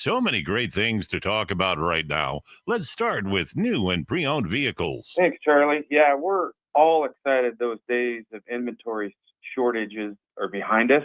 so many great things to talk about right now. Let's start with new and pre-owned vehicles. Thanks, Charlie. Yeah, we're all excited those days of inventory shortages are behind us.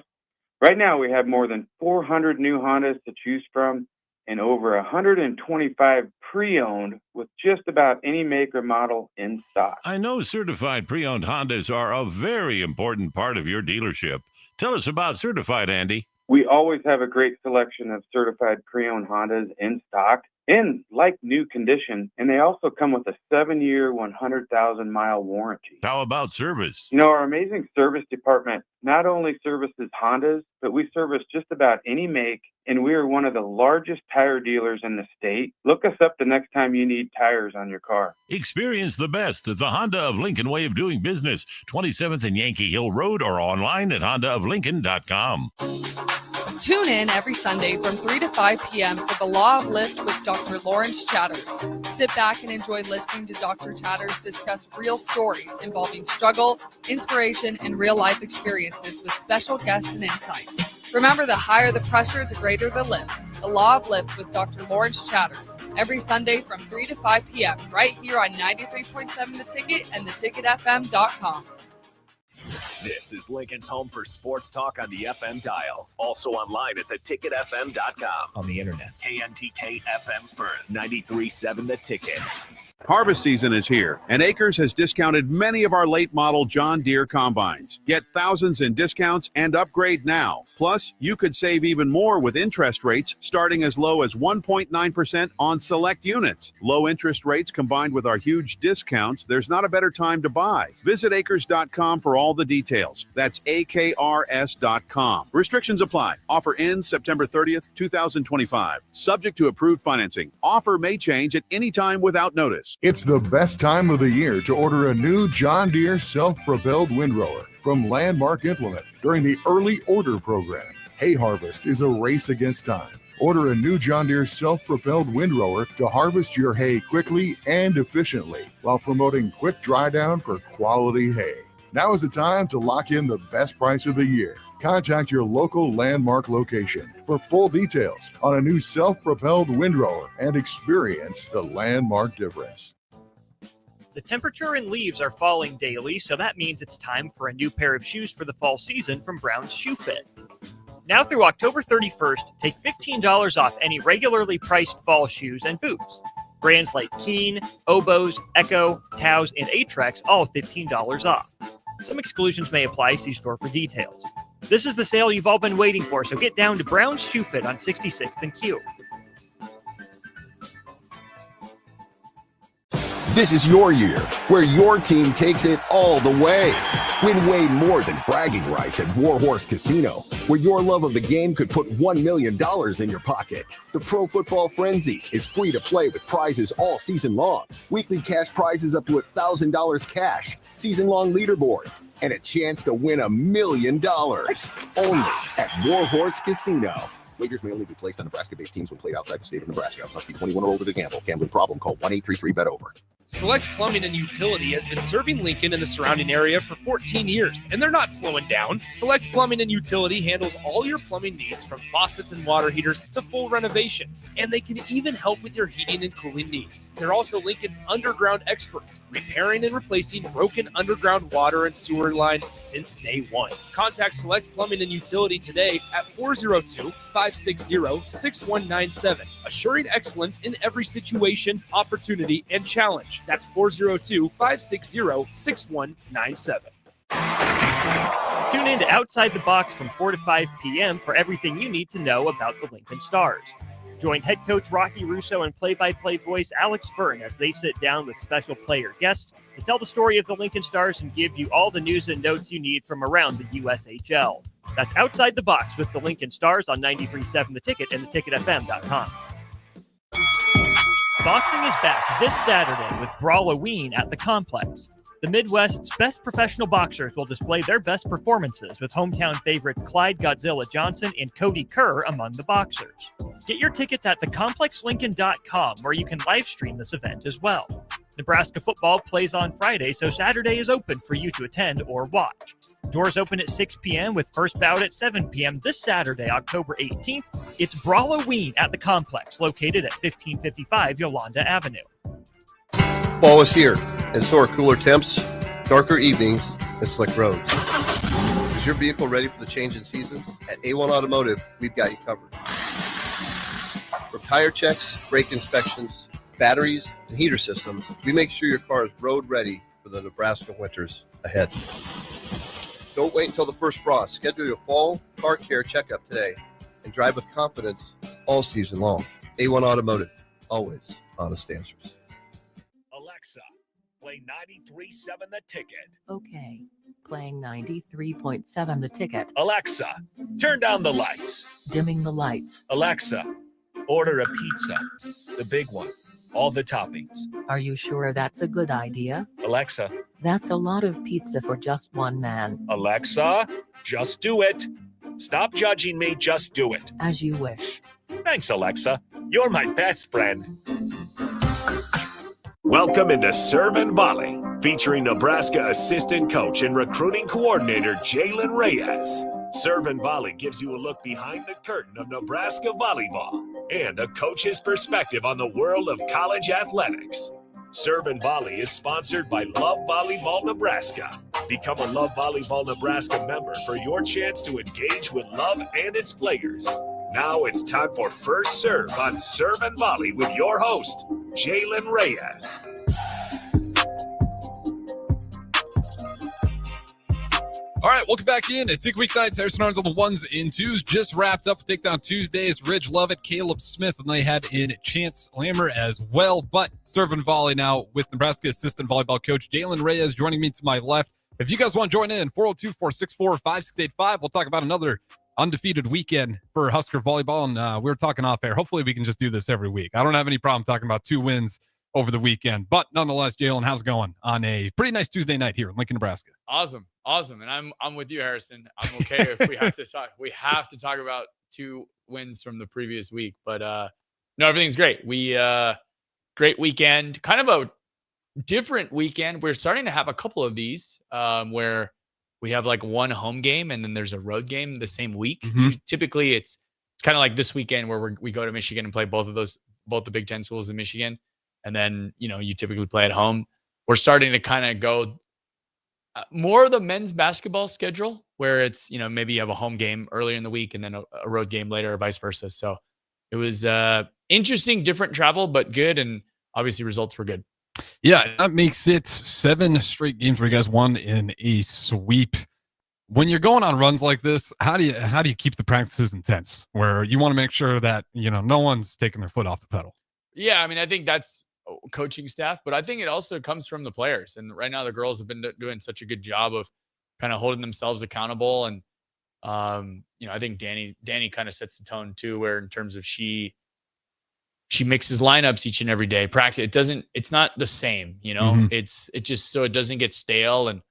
Right now, we have more than 400 new Hondas to choose from and over 125 pre-owned with just about any make or model in stock. I know certified pre-owned Hondas are a very important part of your dealership. Tell us about certified, Andy. We always have a great selection of certified pre-owned Hondas in stock in like new condition, and they also come with a 7-year, 100,000-mile warranty. How about service? Our amazing service department not only services Hondas, but we service just about any make, and we are one of the largest tire dealers in the state. Look us up the next time you need tires on your car. Experience the best at the Honda of Lincoln way of doing business, 27th and Yankee Hill Road, or online at hondaoflincoln.com. Tune in every Sunday from 3 to 5 p.m. for The Law of Lift with Dr. Lawrence Chatters. Sit back and enjoy listening to Dr. Chatters discuss real stories involving struggle, inspiration, and real-life experiences with special guests and insights. Remember, the higher the pressure, the greater the lift. The Law of Lift with Dr. Lawrence Chatters. Every Sunday from 3 to 5 p.m. right here on 93.7 The Ticket and theticketfm.com. This is Lincoln's home for sports talk on the FM dial. Also online at theticketfm.com. On the internet. KNTK FM Firth, 93.7 The Ticket. Harvest season is here, and Acres has discounted many of our late model John Deere combines. Get thousands in discounts and upgrade now. Plus, you could save even more with interest rates starting as low as 1.9% on select units. Low interest rates combined with our huge discounts, there's not a better time to buy. Visit acres.com for all the details. That's AKRS.com. Restrictions apply. Offer ends September 30th, 2025. Subject to approved financing. Offer may change at any time without notice. It's the best time of the year to order a new John Deere self-propelled windrower from Landmark Implement during the early order program. Hay harvest is a race against time. Order a new John Deere self-propelled windrower to harvest your hay quickly and efficiently while promoting quick dry down for quality hay. Now is the time to lock in the best price of the year. Contact your local Landmark location for full details on a new self-propelled windrower and experience the Landmark difference. The temperature and leaves are falling daily, so that means it's time for a new pair of shoes for the fall season from Brown's Shoe Fit. Now through October 31st, take $15 off any regularly priced fall shoes and boots. Brands like Keen, Oboz, Echo, Taos, and Atrex all $15 off. Some exclusions may apply. See store for details. This is the sale you've all been waiting for, so get down to Brown's Shoe Fit on 66th and Q. This is your year, where your team takes it all the way. Win way more than bragging rights at Warhorse Casino, where your love of the game could put $1 million in your pocket. The Pro Football Frenzy is free to play with prizes all season long. Weekly cash prizes up to $1,000 cash, season-long leaderboards, and a chance to win $1 million. Only at Warhorse Casino. Wagers may only be placed on Nebraska-based teams when played outside the state of Nebraska. Must be 21 or older to gamble. Gambling problem? Call 1-833-BET-OVER. Select Plumbing and Utility has been serving Lincoln and the surrounding area for 14 years, and they're not slowing down. Select Plumbing and Utility handles all your plumbing needs, from faucets and water heaters to full renovations, and they can even help with your heating and cooling needs. They're also Lincoln's underground experts, repairing and replacing broken underground water and sewer lines since day one. Contact Select Plumbing and Utility today at 402-560-6197, assuring excellence in every situation, opportunity, and challenge. That's 402-560-6197. Tune in to Outside the Box from 4 to 5 p.m. for everything you need to know about the Lincoln Stars. Join head coach Rocky Russo and play-by-play voice Alex Fern as they sit down with special player guests to tell the story of the Lincoln Stars and give you all the news and notes you need from around the USHL. That's Outside the Box with the Lincoln Stars on 93.7 The Ticket and theticketfm.com. Boxing is back this Saturday with Brawloween at the Complex. The Midwest's best professional boxers will display their best performances, with hometown favorites Clyde Godzilla Johnson and Cody Kerr among the boxers. Get your tickets at thecomplexlincoln.com, where you can live stream this event as well. Nebraska football plays on Friday, so Saturday is open for you to attend or watch. Doors open at 6 p.m. with first bout at 7 p.m. this Saturday, October 18th. It's Brawloween at the complex, located at 1555 Yolanda Avenue. Fall is here, and so are cooler temps, darker evenings, and slick roads. Is your vehicle ready for the change in seasons? At A1 Automotive, we've got you covered. From tire checks, brake inspections, batteries, and heater systems, we make sure your car is road ready for the Nebraska winters ahead. Don't wait until the first frost. Schedule your fall car care checkup today and drive with confidence all season long. A1 Automotive, always honest answers. Alexa, play 93.7 The Ticket. Okay, playing 93.7 The Ticket. Alexa, turn down the lights. Dimming the lights. Alexa, order a pizza, the big one, all the toppings. Are you sure that's a good idea? Alexa. That's a lot of pizza for just one man. Alexa, just do it. Stop judging me, just do it. As you wish. Thanks, Alexa. You're my best friend. Welcome into Serve and Volley, featuring Nebraska assistant coach and recruiting coordinator Jaylen Reyes. Serve and Volley gives you a look behind the curtain of Nebraska volleyball and a coach's perspective on the world of college athletics. Serve and Volley is sponsored by Love Volleyball Nebraska. Become a Love Volleyball Nebraska member for your chance to engage with Love and its players. Now it's time for First Serve on Serve and Volley with your host, Jaylen Reyes. All right, welcome back in. It's Tick Weeknights. Harrison Arns on the ones and twos. Just wrapped up Takedown Tuesdays. Ridge Lovett, Caleb Smith, and they had in Chance Lammer as well. But Serve and Volley now with Nebraska assistant volleyball coach Jaylen Reyes joining me to my left. If you guys want to join in, 402-464-5685. We'll talk about another undefeated weekend for Husker volleyball. And we were talking off air. Hopefully we can just do this every week. I don't have any problem talking about 2 wins over the weekend. But nonetheless, Jaylen, how's it going on a pretty nice Tuesday night here in Lincoln, Nebraska? Awesome. And I'm with you, Harrison. I'm okay if we have to talk. We have to talk about 2 wins from the previous week. But no, everything's great. We great weekend. Kind of a different weekend. We're starting to have a couple of these where we have like one home game and then there's a road game the same week. Mm-hmm. Typically, it's kind of like this weekend where we go to Michigan and play both the Big Ten schools in Michigan. And then, you typically play at home. We're starting to kind of go more of the men's basketball schedule where it's, maybe you have a home game earlier in the week and then a road game later or vice versa. So it was interesting, different travel, but good. And obviously results were good. Yeah, that makes it 7 straight games where you guys won in a sweep. When you're going on runs like this, how do you keep the practices intense where you want to make sure that, no one's taking their foot off the pedal? Yeah, I mean, I think that's coaching staff, but I think it also comes from the players. And right now the girls have been doing such a good job of kind of holding themselves accountable. And, I think Danny kind of sets the tone too, where in terms of she mixes lineups each and every day. Practice. It's not the same, Mm-hmm. it just, so it doesn't get stale. And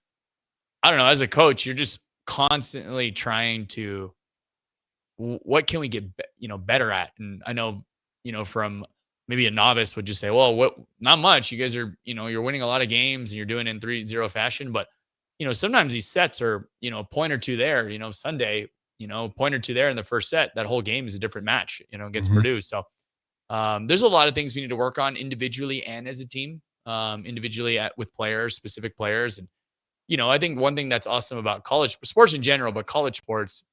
I don't know, as a coach, you're just constantly trying to, what can we get, better at? And I know, from maybe a novice would just say, well, what, not much. You guys are, you're winning a lot of games and you're doing it in 3-0 fashion. But, sometimes these sets are, a point or two there, Sunday, a point or two there in the first set, that whole game is a different match, gets Mm-hmm. produced. So there's a lot of things we need to work on individually and as a team, individually with players, specific players. And, I think one thing that's awesome about college sports in general, but college sports,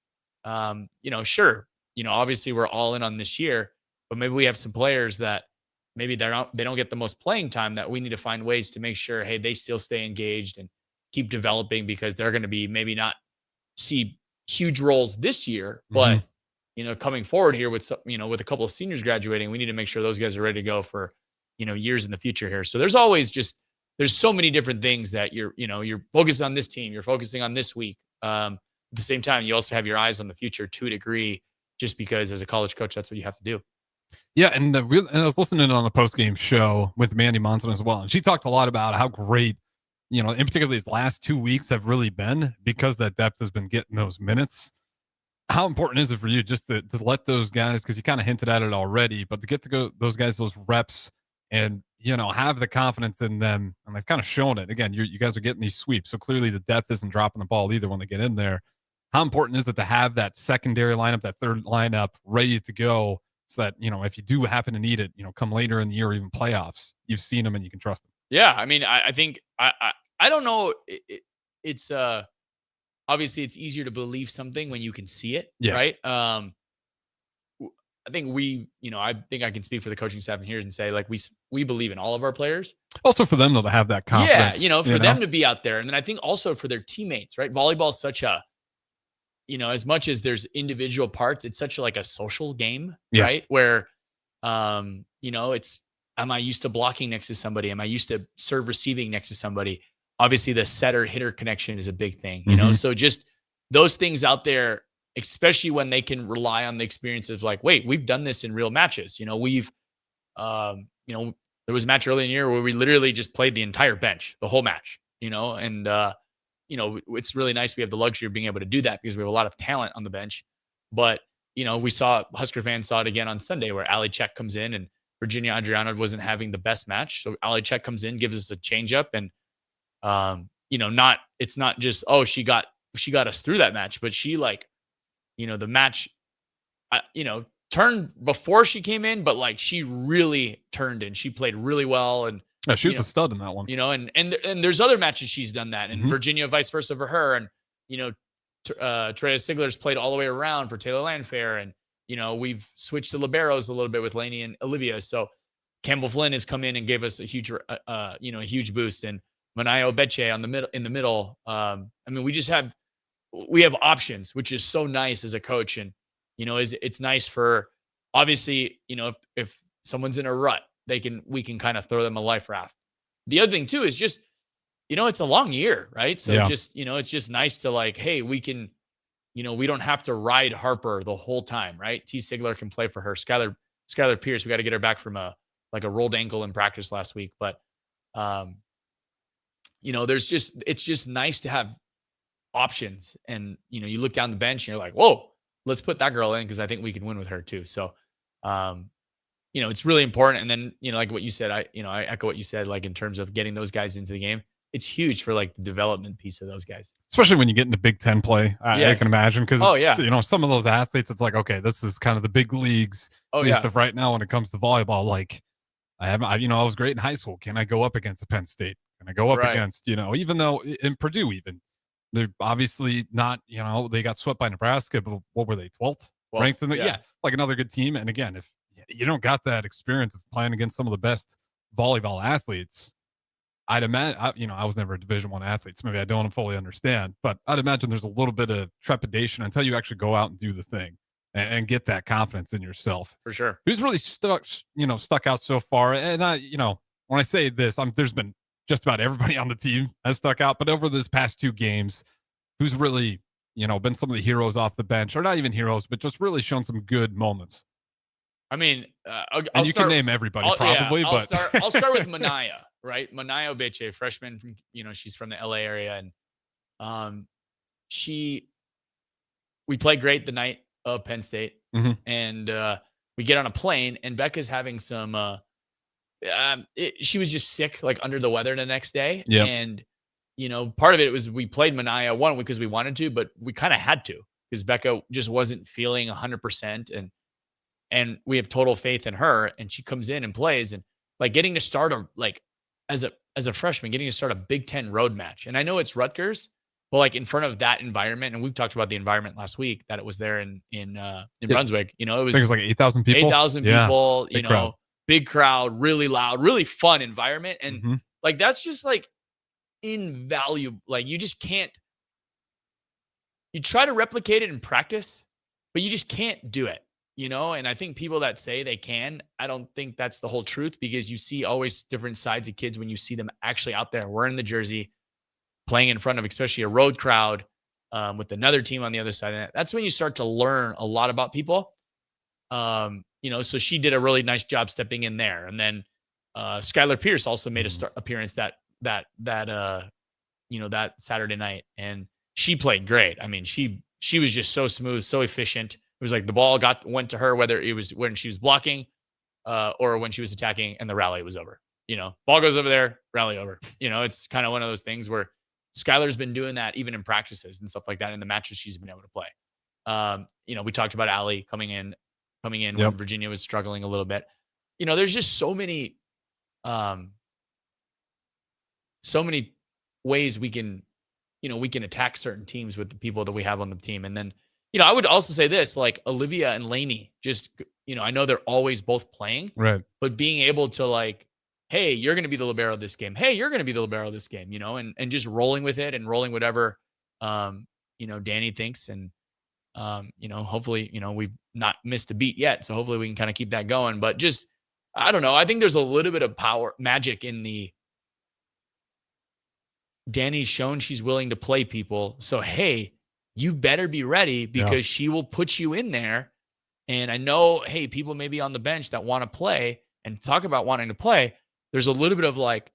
sure, obviously we're all in on this year, but maybe we have some players that maybe they don't get the most playing time, that we need to find ways to make sure, hey, they still stay engaged and keep developing, because they're going to be maybe not see huge roles this year, but coming forward here with with a couple of seniors graduating, we need to make sure those guys are ready to go for years in the future here. So there's always there's so many different things that you're focused on this team, you're focusing on this week. At the same time, you also have your eyes on the future to a degree, just because as a college coach, that's what you have to do. Yeah, and I was listening on the post-game show with Mandy Monson as well, and she talked a lot about how great, in particular these last 2 weeks have really been, because that depth has been getting those minutes. How important is it for you just to let those guys, because you kind of hinted at it already, but to get to go those guys those reps and have the confidence in them, and they've kind of shown it. Again, you guys are getting these sweeps, so clearly the depth isn't dropping the ball either when they get in there. How important is it to have that secondary lineup, that third lineup ready to go, so that, if you do happen to need it, come later in the year or even playoffs, you've seen them and you can trust them? Yeah, I mean, I think I don't know. It's obviously it's easier to believe something when you can see it, right? I think I think I can speak for the coaching staff here and say, like, we believe in all of our players. Also for them though to have that confidence. Yeah, for them to be out there, and then I think also for their teammates, right? Volleyball is such a, as much as there's individual parts, it's such a social game, right? Where, it's, am I used to blocking next to somebody? Am I used to serve receiving next to somebody? Obviously, the setter-hitter connection is a big thing, So just those things out there, especially when they can rely on the experience of like, wait, we've done this in real matches. We've, there was a match early in the year where we literally just played the entire bench, the whole match, and, it's really nice. We have the luxury of being able to do that because we have a lot of talent on the bench. But, we saw, Husker fans saw it again on Sunday where Ali Czech comes in and Virginia Adriana wasn't having the best match. So Ali Czech comes in, gives us a changeup, and, it's not just, oh, she got us through that match, but she the match, turned before she came in, but she really turned in. She played really well. And yeah, she was a stud in that one, and there's other matches she's done that, and Virginia vice versa for her. And, Teresa Sigler's played all the way around for Taylor Landfair. And, we've switched to liberos a little bit with Lainey and Olivia. So Campbell Flynn has come in and gave us a huge, a huge boost. And Manayo Beche in the middle. I mean, we have options, which is so nice as a coach. And, it's nice for, obviously, if someone's in a rut, we can kind of throw them a life raft. The other thing too is just, it's a long year, right? So just, it's just nice to hey, we can, we don't have to ride Harper the whole time, right? T. Sigler can play for her. Skylar Pierce, we got to get her back from a rolled ankle in practice last week. But, it's just nice to have options. And, you look down the bench and you're like, whoa, let's put that girl in because I think we can win with her too. So, it's really important. And then, like what you said, I echo what you said, in terms of getting those guys into the game. It's huge for the development piece of those guys. Especially when you get into Big Ten play, I can imagine. Because, some of those athletes, it's okay, this is kind of the big leagues. At least of right now when it comes to volleyball. I was great in high school. Can I go up against a Penn State? Can I go up against, even though in Purdue, even they're obviously not, they got swept by Nebraska, but what were they, 12th ranked in the, another good team. And again, if you don't got that experience of playing against some of the best volleyball athletes, I'd imagine, I was never a Division I athlete, so maybe I don't fully understand, but I'd imagine there's a little bit of trepidation until you actually go out and do the thing and get that confidence in yourself. For sure. Who's really stuck out so far? And when I say this, there's been just about everybody on the team has stuck out, but over this past 2 games, who's really, been some of the heroes off the bench, or not even heroes, but just really shown some good moments? I mean, you can name everybody probably, but I'll start with Manaya, right? Manaya Beche, freshman from, she's from the LA area. And we played great the night of Penn State. And we get on a plane and Becca's having some, she was just sick, under the weather the next day. Yeah. And, part of it was we played Manaya one because we wanted to, but we kind of had to because Becca just wasn't feeling 100%. And we have total faith in her, and she comes in and plays, and getting to start as a freshman, getting to start a Big Ten road match. And I know it's Rutgers, but in front of that environment, and we've talked about the environment last week that it was there in Brunswick. It was, I think it was 8,000 people. 8,000 people. Big crowd, really loud, really fun environment, and that's just invaluable. You just can't. You try to replicate it in practice, but you just can't do it. And I think people that say they can, I don't think that's the whole truth, because you see always different sides of kids when you see them actually out there wearing the jersey, playing in front of especially a road crowd with another team on the other side of that. That's when you start to learn a lot about people. So she did a really nice job stepping in there. And then Skylar Pierce also made a appearance that Saturday night, and she played great. I mean, she was just so smooth, so efficient. It was the ball went to her, whether it was when she was blocking or when she was attacking, and the rally was over. ball goes over there, rally over. It's kind of one of those things where Skylar's been doing that even in practices and stuff like that in the matches she's been able to play. We talked about Allie coming in when Virginia was struggling a little bit. There's just so many ways we can attack certain teams with the people that we have on the team. And then, I would also say this, like Olivia and Lainey, just, I know they're always both playing, right? But being able to like, hey, you're going to be the libero this game. Hey, you're going to be the libero this game, and just rolling with it and rolling whatever, Danny thinks. And, hopefully, we've not missed a beat yet. So hopefully we can kind of keep that going. But just, I don't know. I think there's a little bit of magic in the Danny's shown she's willing to play people. So, hey, you better be ready because she will put you in there. And I know, hey, people may be on the bench that want to play and talk about wanting to play. There's a little bit of like,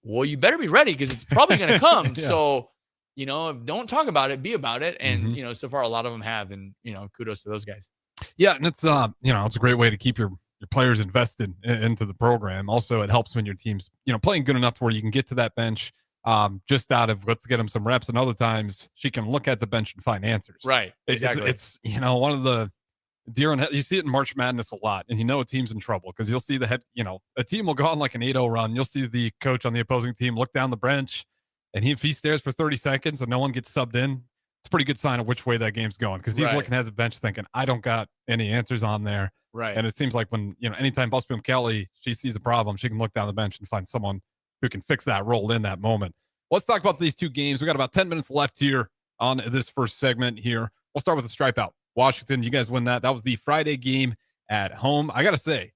well, you better be ready because it's probably going to come. So, don't talk about it, be about it. And, so far a lot of them have, and, kudos to those guys. Yeah. And it's, it's a great way to keep your players invested into the program. Also, it helps when your team's, playing good enough to where you can get to that bench just out of let's get them some reps. And other times she can look at the bench and find answers. Right. Exactly. It's one of the deer and you see it in March Madness a lot, and a team's in trouble because you'll see the head, a team will go on like an 8-0 run. You'll see the coach on the opposing team look down the bench, and if he stares for 30 seconds and no one gets subbed in, it's a pretty good sign of which way that game's going because he's looking at the bench thinking, I don't got any answers on there. Right. And it seems like when, anytime Busboom Kelly, she sees a problem, she can look down the bench and find someone who can fix that role in that moment. Let's talk about these two games. We got about 10 minutes left here on this first segment here. We'll start with the stripe out. Washington, you guys win that. That was the Friday game at home. I got to say,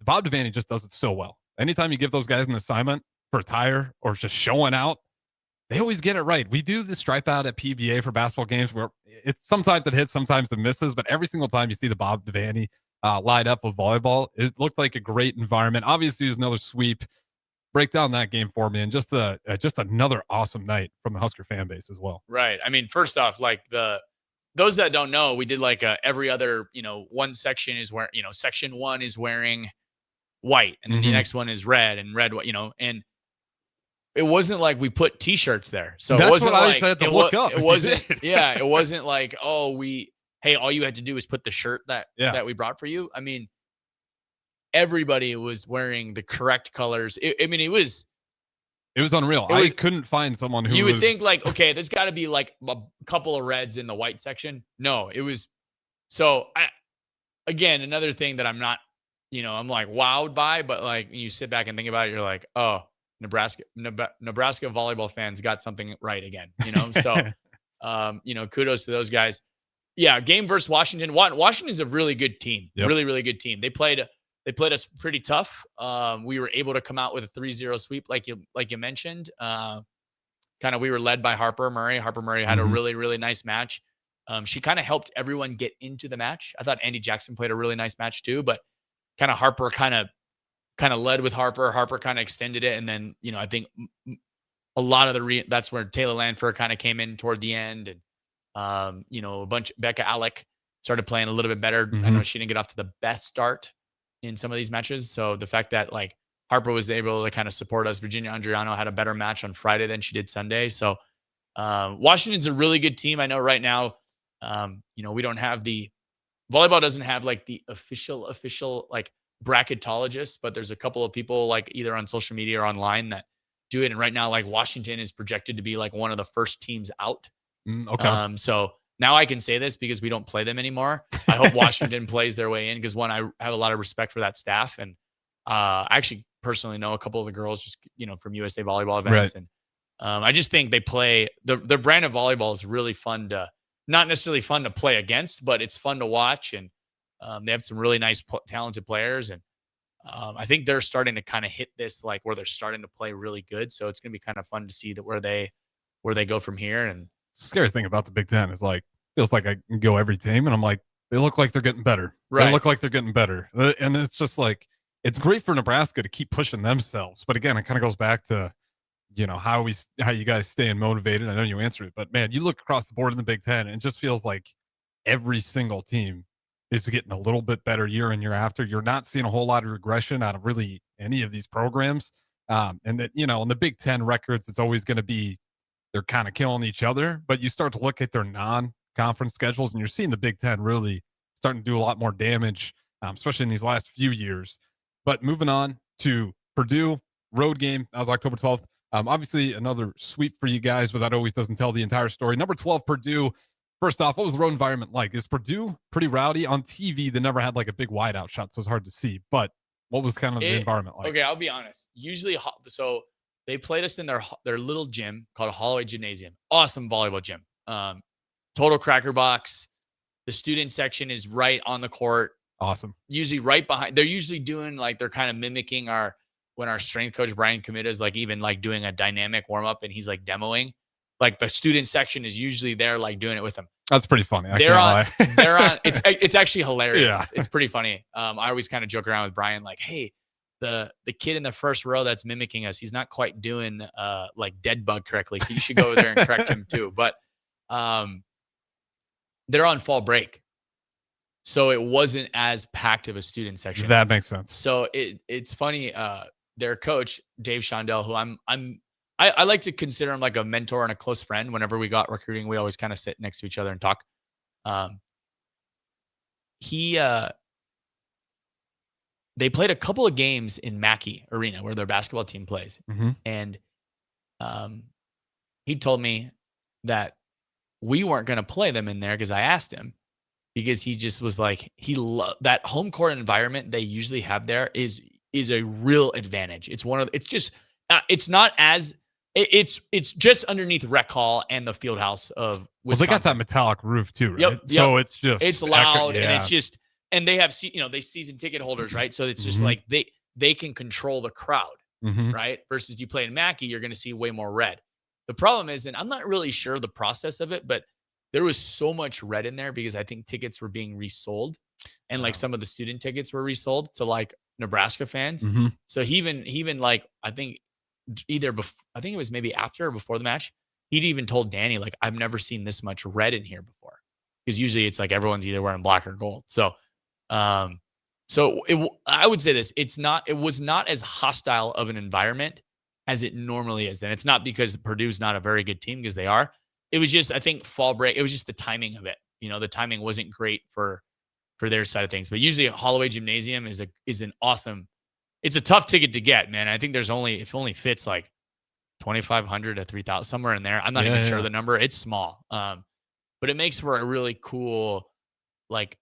Bob Devaney just does it so well. Anytime you give those guys an assignment for a tire or just showing out, they always get it right. We do the stripe out at PBA for basketball games where it's sometimes it hits, sometimes it misses, but every single time you see the Bob Devaney light up with volleyball, it looked like a great environment. Obviously, it was another sweep. Break down that game for me, and just another awesome night from the Husker fan base as well. Right. I mean, first off, like those that don't know, we did like every other, one section is where, section 1 is wearing white, and then the next one is red, and and it wasn't like we put t-shirts there. So that's it wasn't what like I had to look up. It wasn't, it wasn't like, hey, all you had to do was put the shirt that we brought for you. I mean, everybody was wearing the correct colors. It was unreal. I couldn't find someone who you would think like, okay, there's got to be like a couple of reds in the white section. No, it was. So again, another thing that I'm not, I'm like wowed by, but like you sit back and think about it, you're like, oh, Nebraska volleyball fans got something right again, So, kudos to those guys. Yeah, game versus Washington. Washington's a really good team. Yep. Really, really good team. They played us pretty tough. We were able to come out with a 3-0 sweep, like you mentioned. We were led by Harper Murray. Harper Murray had a really, really nice match. She kind of helped everyone get into the match. I thought Andy Jackson played a really nice match too, but Harper kind of led with Harper. Harper kind of extended it, and then I think a lot of that's where Taylor Lanford kind of came in toward the end, and a bunch. Becca Alec started playing a little bit better. I know she didn't get off to the best start in some of these matches. So the fact that like Harper was able to kind of support us, Virginia Andriano had a better match on Friday than she did Sunday. So Washington's a really good team. I know right now, we don't have volleyball doesn't have like the official like bracketologists, but there's a couple of people like either on social media or online that do it. And right now, like Washington is projected to be like one of the first teams out. Okay. So now I can say this because we don't play them anymore. I hope Washington plays their way in because one, I have a lot of respect for that staff. And I actually personally know a couple of the girls just, from USA Volleyball events. Right. And I just think they play, their brand of volleyball is really fun not necessarily fun to play against, but it's fun to watch. And they have some really nice, talented players. And I think they're starting to kind of hit this, like where they're starting to play really good. So it's going to be kind of fun to see where they go from here. And scary thing about the Big Ten is like, feels like I can go every team and I'm like, they look like they're getting better. Right. They look like they're getting better. And it's just like, it's great for Nebraska to keep pushing themselves. But again, it kind of goes back to, how you guys staying motivated. I know you answered it, but man, you look across the board in the Big Ten and it just feels like every single team is getting a little bit better year in, year after. You're not seeing a whole lot of regression out of really any of these programs. And that, in the Big Ten records, it's always going to be they're kind of killing each other. But you start to look at their non-conference schedules, and you're seeing the Big Ten really starting to do a lot more damage, especially in these last few years. But moving on to Purdue, road game. That was October 12th. Obviously, another sweep for you guys, but that always doesn't tell the entire story. Number 12, Purdue. First off, what was the road environment like? Is Purdue pretty rowdy? On TV, they never had like a big wideout shot, so it's hard to see. But what was kind of the environment like? Okay, I'll be honest. Usually, so they played us in their little gym called a Holloway Gymnasium. Awesome volleyball gym. Total cracker box. The student section is right on the court. Awesome. Usually right behind. They're usually doing like they're kind of mimicking when our strength coach Brian Comida is like even like doing a dynamic warm up and he's like demoing. Like the student section is usually there like doing it with them. That's pretty funny. They're on. It's actually hilarious. Yeah. It's pretty funny. I always kind of joke around with Brian like, hey, the kid in the first row that's mimicking us, he's not quite doing like dead bug correctly. You should go over there and correct him too. But they're on fall break, so it wasn't as packed of a student section. That makes sense. So it's funny. Their coach Dave Shondell, who I like to consider him like a mentor and a close friend. Whenever we got recruiting, we always kind of sit next to each other and talk. They played a couple of games in Mackey Arena where their basketball team plays. Mm-hmm. And he told me that we weren't going to play them in there because I asked him, because he just was like, that home court environment they usually have there is a real advantage. It's just underneath Rec Hall and the field house of Wisconsin. Well, they got that metallic roof too, right? Yep. So it's loud and it's just, and they have, they season ticket holders, right? So it's just like they can control the crowd, right? Versus you play in Mackey, you're going to see way more red. The problem is, and I'm not really sure the process of it, but there was so much red in there because I think tickets were being resold, and like some of the student tickets were resold to like Nebraska fans. So he even like, I think it was maybe after or before the match, he'd even told Danny, like, I've never seen this much red in here before. Because usually it's like everyone's either wearing black or gold. So, I would say this, it was not as hostile of an environment as it normally is. And it's not because Purdue's not a very good team, because they are. It was just, I think fall break, it was just the timing of it. The timing wasn't great for their side of things. But usually Holloway Gymnasium is an awesome, it's a tough ticket to get, man. I think it only fits like 2,500 to 3,000, somewhere in there. I'm not even sure the number. It's small. But it makes for a really cool, like,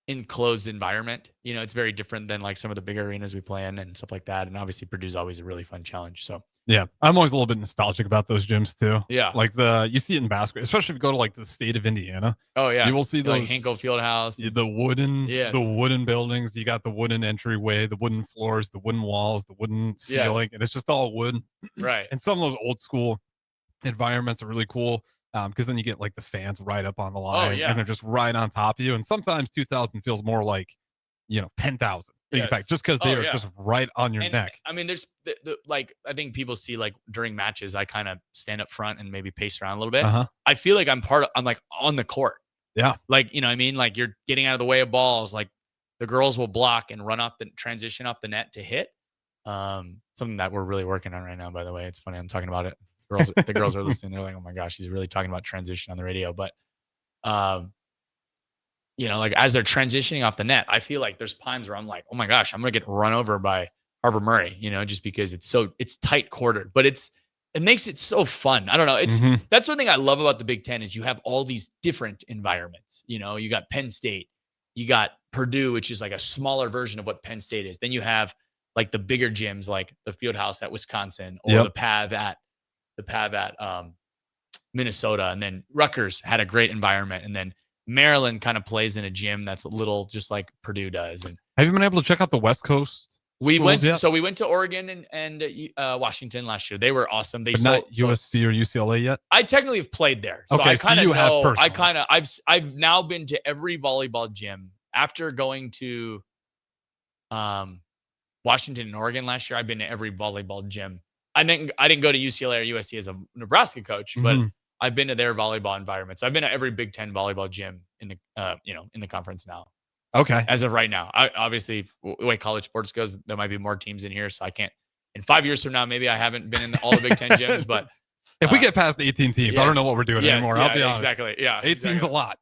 enclosed environment. It's very different than like some of the bigger arenas we play in and stuff like that. And obviously Purdue's always a really fun challenge. So yeah, I'm always a little bit nostalgic about those gyms too. Yeah. Like you see it in basketball, especially if you go to like the state of Indiana. Oh yeah. You will see those like Hinkle Fieldhouse. The wooden buildings. You got the wooden entryway, the wooden floors, the wooden walls, the wooden ceiling, and it's just all wood. Right. And some of those old school environments are really cool. Because then you get like the fans right up on the line, and they're just right on top of you. And sometimes 2,000 feels more like, 10,000. Just because they are just right on your neck. I mean, there's like, I think people see like during matches, I kind of stand up front and maybe pace around a little bit. I feel like I'm like on the court. Yeah. Like, you know what I mean? Like you're getting out of the way of balls. Like the girls will block and run off the transition off the net to hit. Something that we're really working on right now, by the way. It's funny I'm talking about it. The girls are listening. They're like, oh my gosh, he's really talking about transition on the radio. But, like as they're transitioning off the net, I feel like there's times where I'm like, oh my gosh, I'm going to get run over by Harper Murray, just because it's tight quartered, but it makes it so fun. I don't know. That's one thing I love about the Big Ten is you have all these different environments. You got Penn State, you got Purdue, which is like a smaller version of what Penn State is. Then you have like the bigger gyms, like the Fieldhouse at Wisconsin or the Pav at Minnesota. And then Rutgers had a great environment. And then Maryland kind of plays in a gym that's a little just like Purdue does. And have you been able to check out the West Coast? We went to Oregon and Washington last year. They were awesome. Not USC or UCLA yet? I technically have played there. So okay, I kind of know. I've now been to every volleyball gym after going to Washington and Oregon last year. I've been to every volleyball gym. I didn't go to UCLA or USC as a Nebraska coach, but I've been to their volleyball environments. I've been to every Big Ten volleyball gym in the in the conference now. Okay. As of right now. Obviously, the way college sports goes, there might be more teams in here, so I can't. In 5 years from now, maybe I haven't been in all the Big Ten gyms, but if we get past 18 teams, yes, I don't know what we're doing anymore. I'll be honest. Exactly. Yeah. 18's exactly. a lot.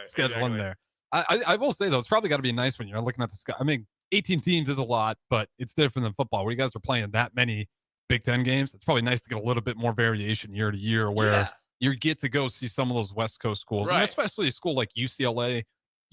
Schedule in there. I will say, though, it's probably got to be nice when you're looking at the sky. I mean, 18 teams is a lot, but it's different than football where you guys are playing that many Big Ten games. It's probably nice to get a little bit more variation year to year where you get to go see some of those West Coast schools, and especially a school like UCLA.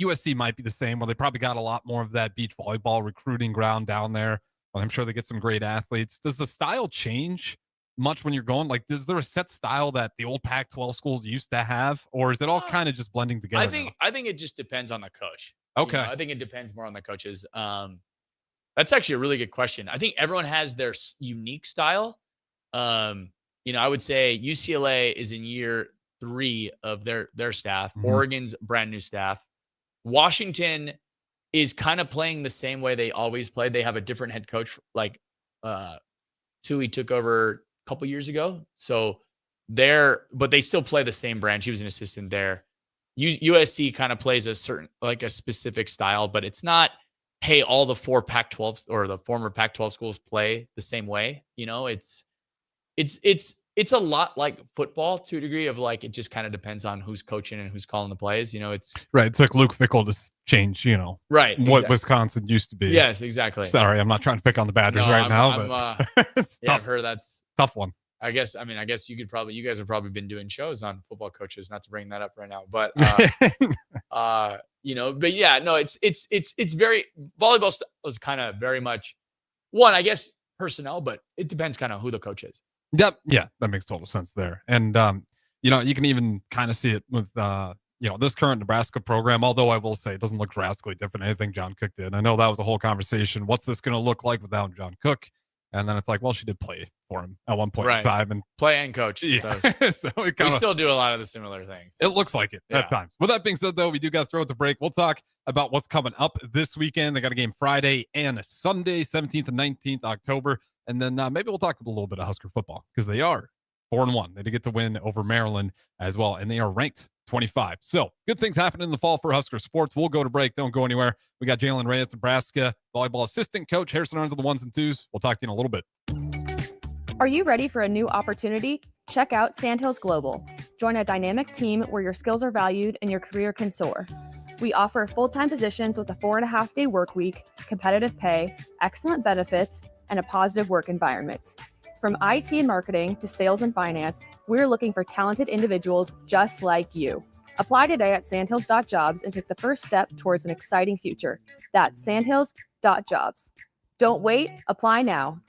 USC might be the same, where they probably got a lot more of that beach volleyball recruiting ground down there. Well, I'm sure they get some great athletes. Does the style change much when you're going? Like, is there a set style that the old Pac-12 schools used to have, or is it all kind of just blending together? I think it just depends on the coach. Okay. I think it depends more on the coaches. That's actually a really good question. I think everyone has their unique style. I would say UCLA is in year 3 of their staff. Mm-hmm. Oregon's brand new staff. Washington is kind of playing the same way they always played. They have a different head coach. Like Tui took over a couple years ago. So but they still play the same brand. He was an assistant there. USC kind of plays a specific style, but it's not, hey, all the 4 Pac-12s or the former Pac-12 schools play the same way. It's a lot like football to a degree of like, it just kind of depends on who's coaching and who's calling the plays. It's right. It took Luke Fickell to change, right. What exactly. Wisconsin used to be. Yes, exactly. Sorry, I'm not trying to pick on the Badgers now, but it's I've heard that's tough one. I guess you guys have probably been doing shows on football coaches, not to bring that up right now, but but yeah, no, it's very, volleyball is kind of very much one, I guess, personnel, but it depends kind of who the coach is. Yep. Yeah, that makes total sense there. And, you can even kind of see it with, this current Nebraska program, although I will say it doesn't look drastically different than anything John Cook did. I know that was a whole conversation. What's this going to look like without John Cook? And then it's like, well, she did play for him at one point in time. And play and coach. Yeah. So we still do a lot of the similar things. It looks like it at times. With that being said, though, we do got to throw it to break. We'll talk about what's coming up this weekend. They got a game Friday and Sunday, 17th and 19th October. And then maybe we'll talk a little bit of Husker football because they are 4-1. They did get the win over Maryland as well, and they are ranked 25. So good things happening in the fall for Husker sports. We'll go to break. Don't go anywhere. We got Jaylen Reyes, Nebraska volleyball assistant coach. Harrison Arns of the 1s and 2s. We'll talk to you in a little bit. Are you ready for a new opportunity? Check out Sandhills Global. Join a dynamic team where your skills are valued and your career can soar. We offer full-time positions with a 4.5-day work week, competitive pay, excellent benefits, and a positive work environment. From IT and marketing to sales and finance, we're looking for talented individuals just like you. Apply today at sandhills.jobs and take the first step towards an exciting future. That's sandhills.jobs. Don't wait, apply now.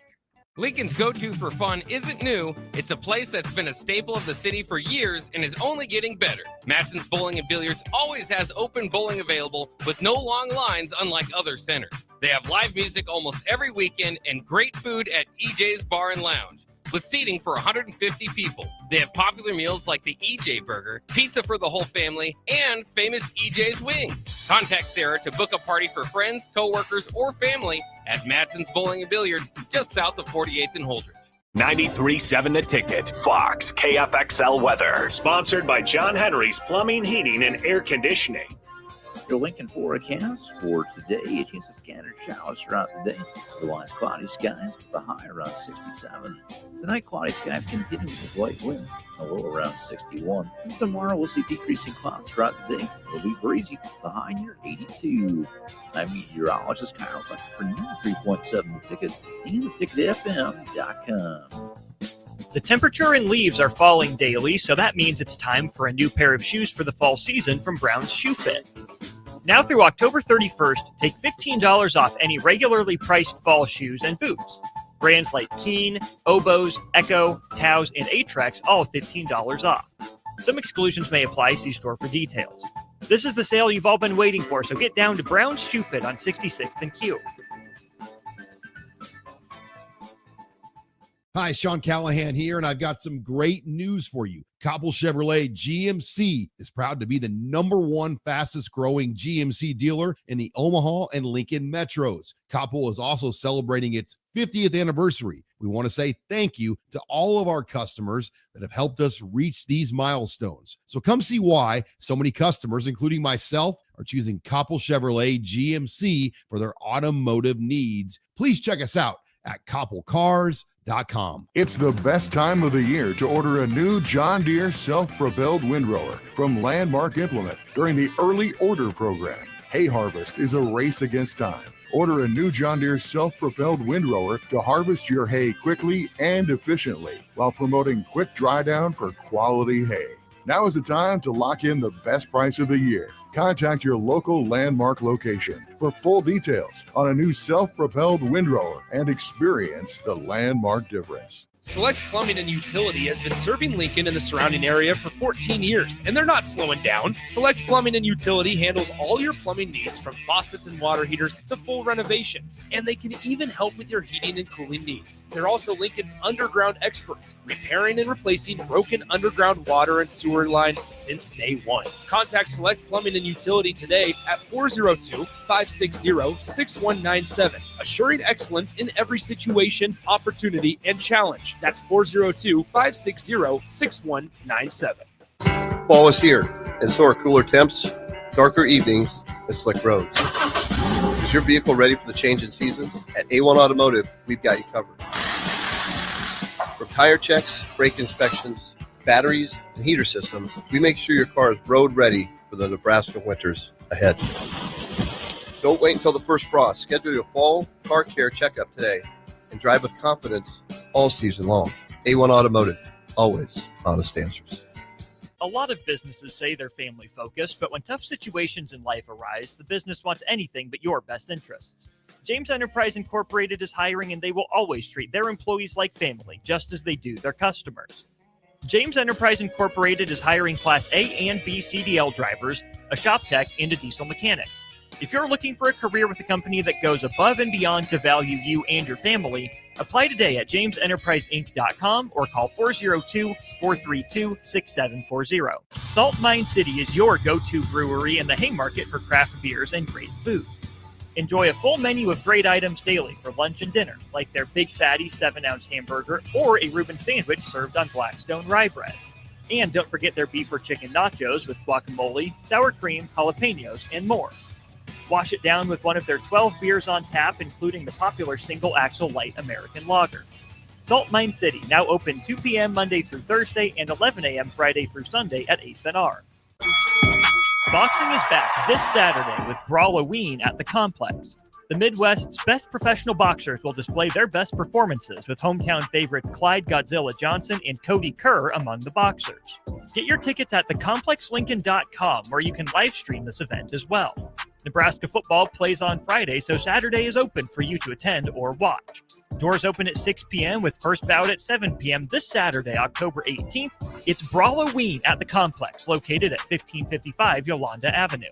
Lincoln's go-to for fun isn't new. It's a place that's been a staple of the city for years and is only getting better. Matson's Bowling and Billiards always has open bowling available with no long lines unlike other centers. They have live music almost every weekend and great food at EJ's Bar and Lounge with seating for 150 people. They have popular meals like the EJ Burger, pizza for the whole family, and famous EJ's Wings. Contact Sarah to book a party for friends, coworkers, or family at Matson's Bowling and Billiards just south of 48th and Holdridge. 93.7 The Ticket, Fox, KFXL weather. Sponsored by John Henry's Plumbing, Heating, and Air Conditioning. Your Lincoln forecast for today, a chance of scattered showers throughout the day. Otherwise, cloudy skies, the high around 67. Tonight, cloudy skies continue with light winds, a low around 61. And tomorrow, we'll see decreasing clouds throughout the day. It'll be breezy, the high near 82. I'm meteorologist Kyle Buck for 93.7 The Ticket and theticketfm.com. The temperature and leaves are falling daily, so that means it's time for a new pair of shoes for the fall season from Brown's Shoe Fit. Now through October 31st, take $15 off any regularly priced fall shoes and boots. Brands like Keen, Oboz, Echo, Taos, and Atrex all $15 off. Some exclusions may apply. See store for details. This is the sale you've all been waiting for, so get down to Brown's Shoe Fit on 66th and Q. Hi, Sean Callahan here, and I've got some great news for you. Cobble Chevrolet GMC is proud to be the #1 fastest growing GMC dealer in the Omaha and Lincoln metros. Cobble is also celebrating its 50th anniversary. We want to say thank you to all of our customers that have helped us reach these milestones. So come see why so many customers, including myself, are choosing Koppel Chevrolet GMC for their automotive needs. Please check us out at koppelcars.com. It's the best time of the year to order a new John Deere self-propelled windrower from Landmark Implement during the early order program. Hay harvest is a race against time. Order a new John Deere self-propelled windrower to harvest your hay quickly and efficiently while promoting quick dry down for quality hay. Now is the time to lock in the best price of the year. Contact your local Landmark location for full details on a new self-propelled windrower and experience the Landmark difference. Select Plumbing and Utility has been serving Lincoln and the surrounding area for 14 years, and they're not slowing down. Select Plumbing and Utility handles all your plumbing needs from faucets and water heaters to full renovations, and they can even help with your heating and cooling needs. They're also Lincoln's underground experts, repairing and replacing broken underground water and sewer lines since day one. Contact Select Plumbing and Utility today at 402-560-6197, assuring excellence in every situation, opportunity, and challenge. That's 402-560-6197. Fall is here, and so are cooler temps, darker evenings, and slick roads. Is your vehicle ready for the change in seasons? At A1 Automotive, we've got you covered. From tire checks, brake inspections, batteries, and heater systems, we make sure your car is road ready for the Nebraska winters ahead. Don't wait until the first frost. Schedule your fall car care checkup today and drive with confidence all season long. A1 Automotive, always honest answers. A lot of businesses say they're family focused, but when tough situations in life arise, the business wants anything but your best interests. James Enterprise Incorporated is hiring, and they will always treat their employees like family, just as they do their customers. James Enterprise Incorporated is hiring Class A and B CDL drivers, a shop tech, and a diesel mechanic. If you're looking for a career with a company that goes above and beyond to value you and your family, apply today at jamesenterpriseinc.com or call 402-432-6740. Salt Mine City is your go-to brewery in the Haymarket for craft beers and great food. Enjoy a full menu of great items daily for lunch and dinner, like their Big Fatty 7-ounce hamburger or a Reuben sandwich served on Blackstone rye bread. And don't forget their beef or chicken nachos with guacamole, sour cream, jalapenos, and more. Wash it down with one of their 12 beers on tap, including the popular Single Axle Light American Lager. Salt Mine City, now open 2 p.m. Monday through Thursday and 11 a.m. Friday through Sunday at 8th and R. Boxing is back this Saturday with Brawloween at the Complex. The Midwest's best professional boxers will display their best performances with hometown favorites Clyde Godzilla Johnson and Cody Kerr among the boxers. Get your tickets at thecomplexlincoln.com, where you can live stream this event as well. Nebraska football plays on Friday, so Saturday is open for you to attend or watch. Doors open at 6 p.m. with first bout at 7 p.m. this Saturday, October 18th. It's Brawloween at the Complex, located at 1555 Yolanda Avenue.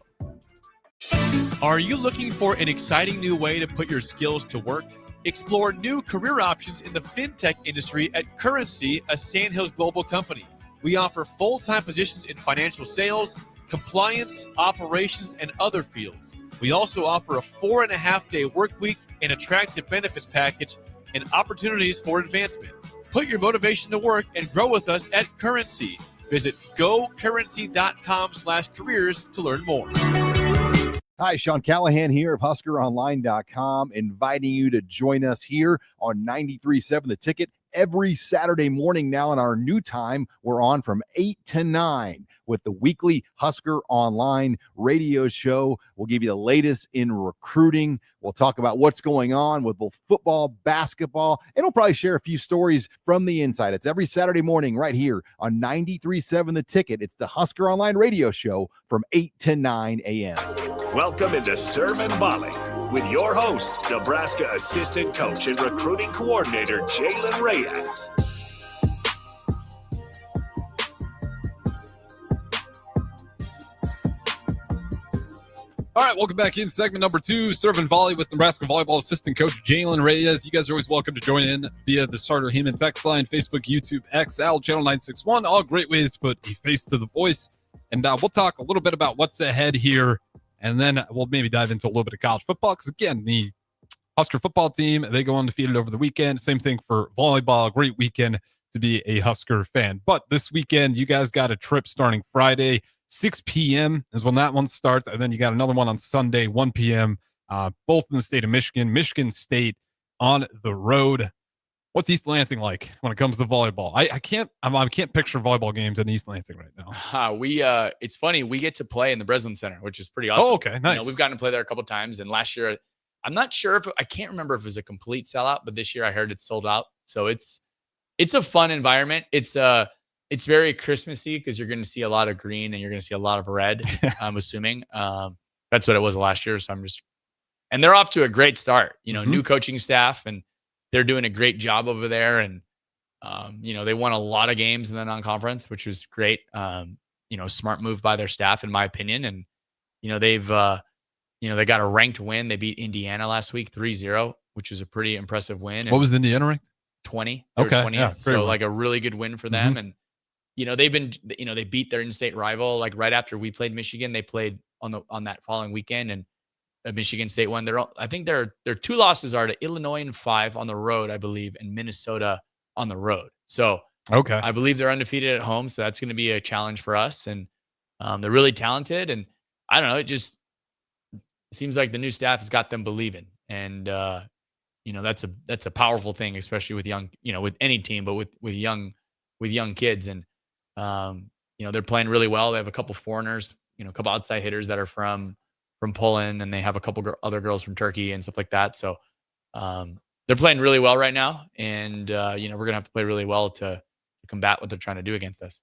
Are you looking for an exciting new way to put your skills to work? Explore new career options in the fintech industry at Currency, a Sandhills Global company. We offer full-time positions in financial sales, compliance, operations, and other fields. We also offer a 4.5-day work week, an attractive benefits package, and opportunities for advancement. Put your motivation to work and grow with us at Currency. Visit gocurrency.com/careers to learn more. Hi, Sean Callahan here of HuskerOnline.com, inviting you to join us here on 93.7 The Ticket every Saturday morning. Now in our new time, we're on from 8 to 9 with the weekly Husker Online radio show. We'll give you the latest in recruiting. We'll talk about what's going on with both football, basketball, and we'll probably share a few stories from the inside. It's every Saturday morning right here on 93.7 The Ticket. It's the Husker Online radio show from 8 to 9 a.m. Welcome into Sermon Volley with your host, Nebraska assistant coach and recruiting coordinator, Jaylen Reyes. All right, welcome back in segment number 2, Serving Volley with Nebraska Volleyball assistant coach Jaylen Reyes. You guys are always welcome to join in via the Starter Heyman text line, Facebook, YouTube, XL, Channel 961. All great ways to put a face to the voice. And we'll talk a little bit about what's ahead here, and then we'll maybe dive into a little bit of college football because, again, the Husker football team, they go undefeated over the weekend. Same thing for volleyball. Great weekend to be a Husker fan. But this weekend, you guys got a trip starting Friday 6 p.m. is when that one starts. And then you got another one on Sunday, 1 p.m., both in the state of Michigan. Michigan State on the road. What's East Lansing like when it comes to volleyball? I can't picture volleyball games in East Lansing right now. It's funny. We get to play in the Breslin Center, which is pretty awesome. Oh, okay, nice. We've gotten to play there a couple of times, and last year, I'm not sure I can't remember if it was a complete sellout, but this year I heard it's sold out. So it's a fun environment. It's very Christmassy because you're going to see a lot of green and you're going to see a lot of red. I'm assuming that's what it was last year. So and they're off to a great start. New coaching staff, and they're doing a great job over there. And they won a lot of games in the non-conference, which was great. Smart move by their staff, in my opinion. And they've they got a ranked win. They beat Indiana last week 3-0, which is a pretty impressive win. What was Indiana ranked? 20. They were 20th. Yeah, so like a really good win for them. And they've been they beat their in-state rival. Like right after we played Michigan, they played on that following weekend, and Michigan State won. I think their 2 losses are to Illinois in 5 on the road, I believe, and Minnesota on the road. So I believe they're undefeated at home. So that's going to be a challenge for us. And they're really talented. And I don't know, it just seems like the new staff has got them believing. And that's a powerful thing, especially with young, with any team, but with young kids. And they're playing really well. They have a couple foreigners, a couple outside hitters that are from Poland, and they have a couple other girls from Turkey and stuff like that. So they're playing really well right now, and we're gonna have to play really well to combat what they're trying to do against us.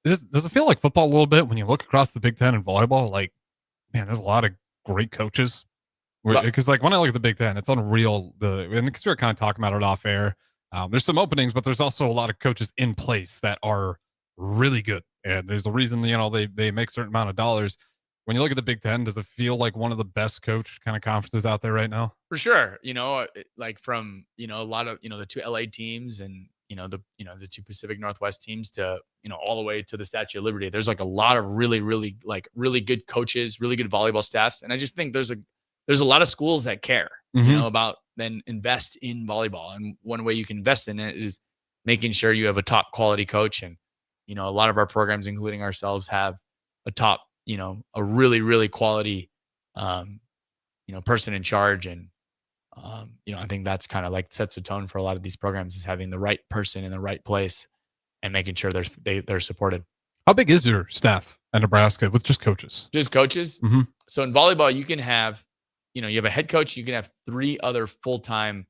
Does it feel like football a little bit when you look across the Big Ten and volleyball? Like, man, there's a lot of great coaches. Because like when I look at the Big Ten, it's unreal. Because we were kind of talking about it off air. There's some openings, but there's also a lot of coaches in place that are really good, and there's a reason they make a certain amount of dollars. When you look at the Big Ten, does it feel like one of the best coach kind of conferences out there right now? For sure. Like from, a lot of, the 2 LA teams and, the 2 Pacific Northwest teams to, all the way to the Statue of Liberty. There's like a lot of really, really, really good coaches, really good volleyball staffs. And I just think there's a lot of schools that care, about then invest in volleyball. And one way you can invest in it is making sure you have a top quality coach. And, a lot of our programs, including ourselves, have a top, a really, really quality, person in charge. And, I think that's kind of like sets the tone for a lot of these programs, is having the right person in the right place and making sure they're supported. How big is your staff at Nebraska with just coaches? Just coaches. So in volleyball, you can have, you have a head coach, you can have 3 other full-time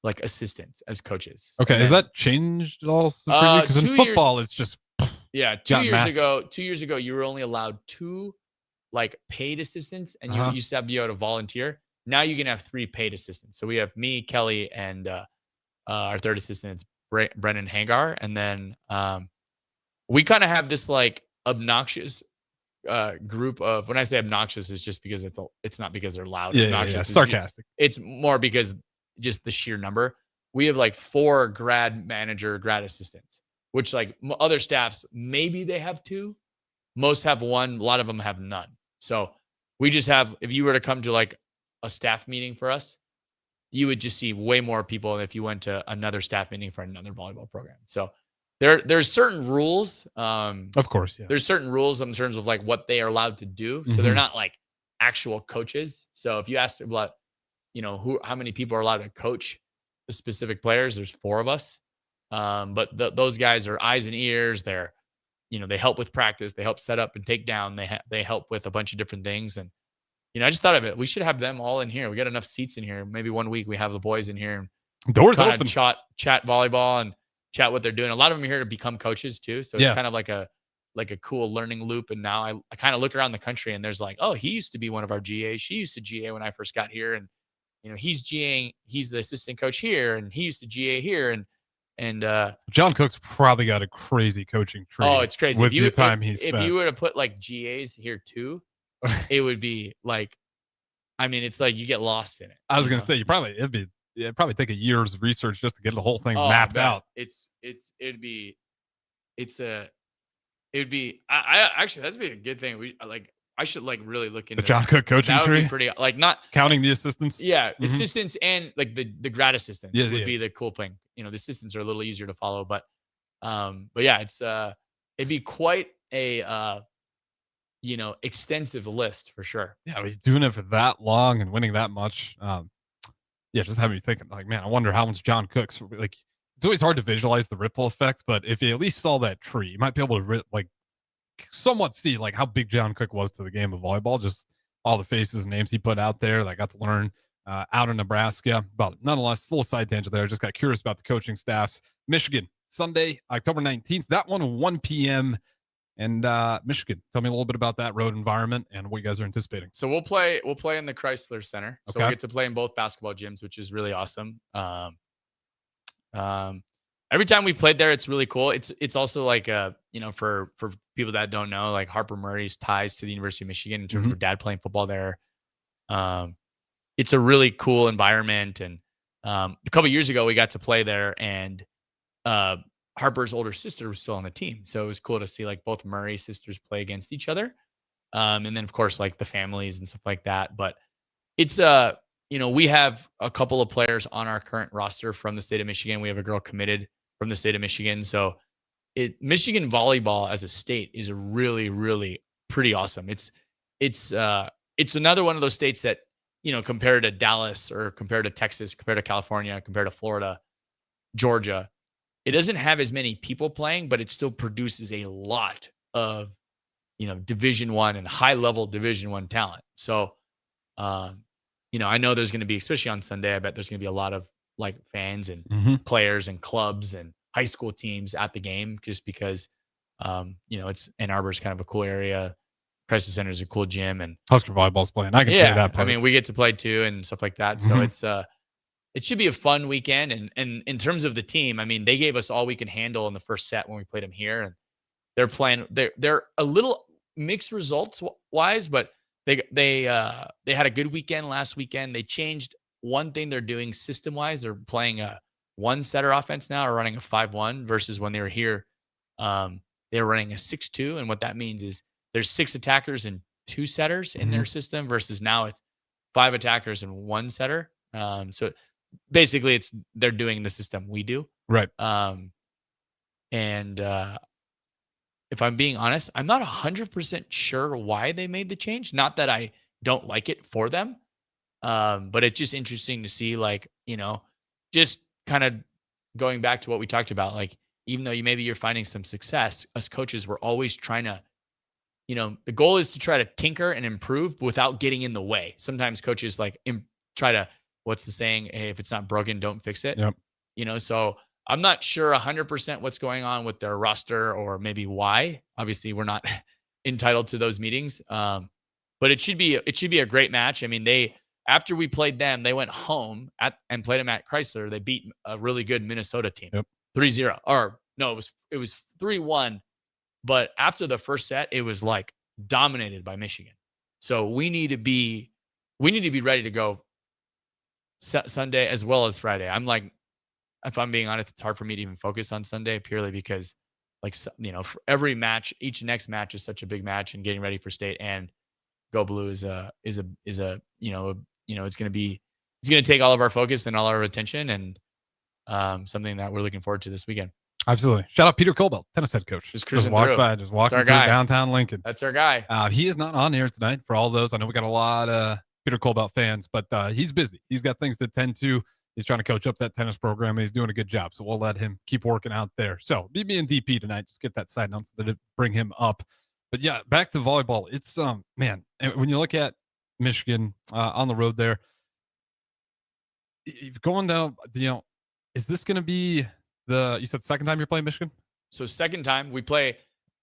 like assistants as coaches. Okay. Has that changed at all for you? Because in football, it's just, 2 years ago, you were only allowed 2 like paid assistants, and you used to be able to volunteer. Now you can have 3 paid assistants. So we have me, Kelly, and our third assistant is Brennan Hangar. And then we kind of have this like obnoxious group of, when I say obnoxious, is just because it's not because they're loud. Yeah, sarcastic. It's more because just the sheer number. We have like 4 grad assistants, which like other staffs, maybe they have 2. Most have 1. A lot of them have none. So we just have, if you were to come to like a staff meeting for us, you would just see way more people than if you went to another staff meeting for another volleyball program. So there's certain rules. Of course, yeah. There's certain rules in terms of like what they are allowed to do. So they're not like actual coaches. So if you ask about, how many people are allowed to coach the specific players, there's 4 of us. But those guys are eyes and ears. They're, they help with practice. They help set up and take down. They help with a bunch of different things. And, I just thought of it. We should have them all in here. We got enough seats in here. Maybe one week we have the boys in here. Doors open. Chat volleyball and chat what they're doing. A lot of them are here to become coaches too. So it's kind of like a cool learning loop. And now I kind of look around the country and there's like, oh, he used to be one of our GAs. She used to GA when I first got here. And, he's GAing. He's the assistant coach here. And he used to GA here. And John Cook's probably got a crazy coaching tree. Oh, it's crazy. With the time he's spent. If you were to put like GAs here too, it would be like, it's like you get lost in it. I was going to say, it'd probably take a year's research just to get the whole thing mapped out. It'd be actually, that'd be a good thing. I should like really look into the John Cook coaching that. Would tree. be pretty, like, not counting the assistants. Yeah, assistants and like the grad assistants would be the cool thing. The assistants are a little easier to follow, but yeah, it'd be quite a extensive list for sure. Yeah, he's doing it for that long and winning that much. Yeah, just having me thinking, like, man, I wonder how much John Cook's like. It's always hard to visualize the ripple effect, but if you at least saw that tree, you might be able to somewhat see like how big John Cook was to the game of volleyball. Just all the faces and names he put out there that I got to learn out in Nebraska. But nonetheless, still a side tangent there. I just got curious about the coaching staffs. Michigan, Sunday, October 19th. That one, 1 p.m. And Michigan, tell me a little bit about that road environment and what you guys are anticipating. So we'll play in the Chrysler Center. So Okay. we get to play in both basketball gyms, which is really awesome. Every time we've played there, it's really cool. It's also like for people that don't know, like Harper Murray's ties to the University of Michigan in terms of her dad playing football there. It's a really cool environment. And a couple of years ago, we got to play there, and Harper's older sister was still on the team. So it was cool to see like both Murray sisters play against each other. And then of course, like the families and stuff like that. But it's, we have a couple of players on our current roster from the state of Michigan. We have a girl committed from the state of Michigan. So Michigan volleyball as a state is really, really pretty awesome. It's another one of those states that, compared to Dallas or compared to Texas, compared to California, compared to Florida, Georgia, it doesn't have as many people playing, but it still produces a lot of, Division I and high level Division I talent. So, I know there's going to be, especially on Sunday, I bet there's going to be a lot of like fans and players and clubs and high school teams at the game, just because, it's Ann Arbor's kind of a cool area. Chrysler Center is a cool gym, and Husker volleyball's playing. I can say that part. I mean, we get to play too and stuff like that. So it should be a fun weekend. And in terms of the team, I mean, they gave us all we could handle in the first set when we played them here, and they're playing. They're a little mixed results wise, but they had a good weekend last weekend. They changed one thing they're doing system wise. They're playing a one setter offense now, or running a 5-1 versus when they were here. They were running a 6-2, and what that means is there's 6 attackers and 2 setters in their system, versus now it's 5 attackers and 1 setter. So basically they're doing the system we do. Right. And if I'm being honest, I'm not 100% sure why they made the change. Not that I don't like it for them. But it's just interesting to see, like, just kind of going back to what we talked about, like, even though you're finding some success, us coaches, we're always trying to, the goal is to try to tinker and improve without getting in the way. Sometimes coaches try to, what's the saying? Hey, if it's not broken, don't fix it. Yep. So I'm not sure 100% what's going on with their roster, or maybe why. Obviously, we're not entitled to those meetings. But it should be a great match. I mean, after we played them, they went home and played them at Chrysler. They beat a really good Minnesota team, 3-0. Or no, it was 3-1. But after the first set, it was like dominated by Michigan. So we need to be ready to go Sunday as well as Friday. I'm like, if I'm being honest, it's hard for me to even focus on Sunday, purely because, like, for every match, each next match is such a big match, and getting ready for state and Go Blue is it's going to take all of our focus and all our attention, and something that we're looking forward to this weekend. Absolutely. Shout out Peter Colbelt, tennis head coach. Just cruising walking through. through downtown Lincoln. That's our guy. He is not on here tonight for all those. I know we got a lot of Peter Colbelt fans, but he's busy. He's got things to tend to. He's trying to coach up that tennis program, and he's doing a good job. So we'll let him keep working out there. So BB and DP tonight. Just get that side note to bring him up. But yeah, back to volleyball. It's man, when you look at Michigan on the road there, going down, is this going to be you said second time you're playing Michigan? So second time we play.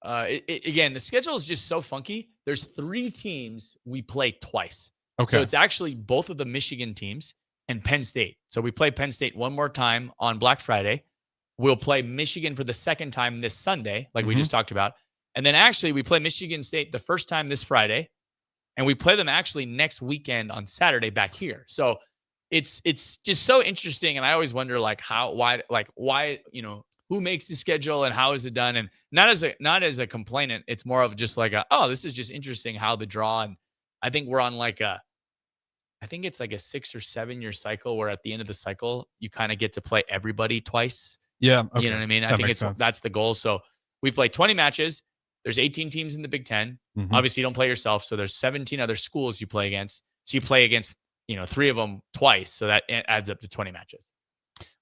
Again, the schedule is just so funky. There's 3 teams we play twice. Okay. So it's actually both of the Michigan teams and Penn State. So we play Penn State one more time on Black Friday. We'll play Michigan for the second time this Sunday, like we just talked about. And then actually we play Michigan State the first time this Friday, and we play them actually next weekend on Saturday back here. So it's just so interesting. And I always wonder, like, why, who makes the schedule and how is it done? And not as a complainant, it's more of just like this is just interesting how the draw. And I think we're on I think it's like a 6 or 7 year cycle, where at the end of the cycle, you kind of get to play everybody twice. Yeah. Okay. You know what I mean? I think that's the goal. So we play 20 matches. there's 18 teams in the Big Ten. Mhm. Obviously, you don't play yourself. So there's 17 other schools you play against. So you play against, 3 of them twice. So that adds up to 20 matches.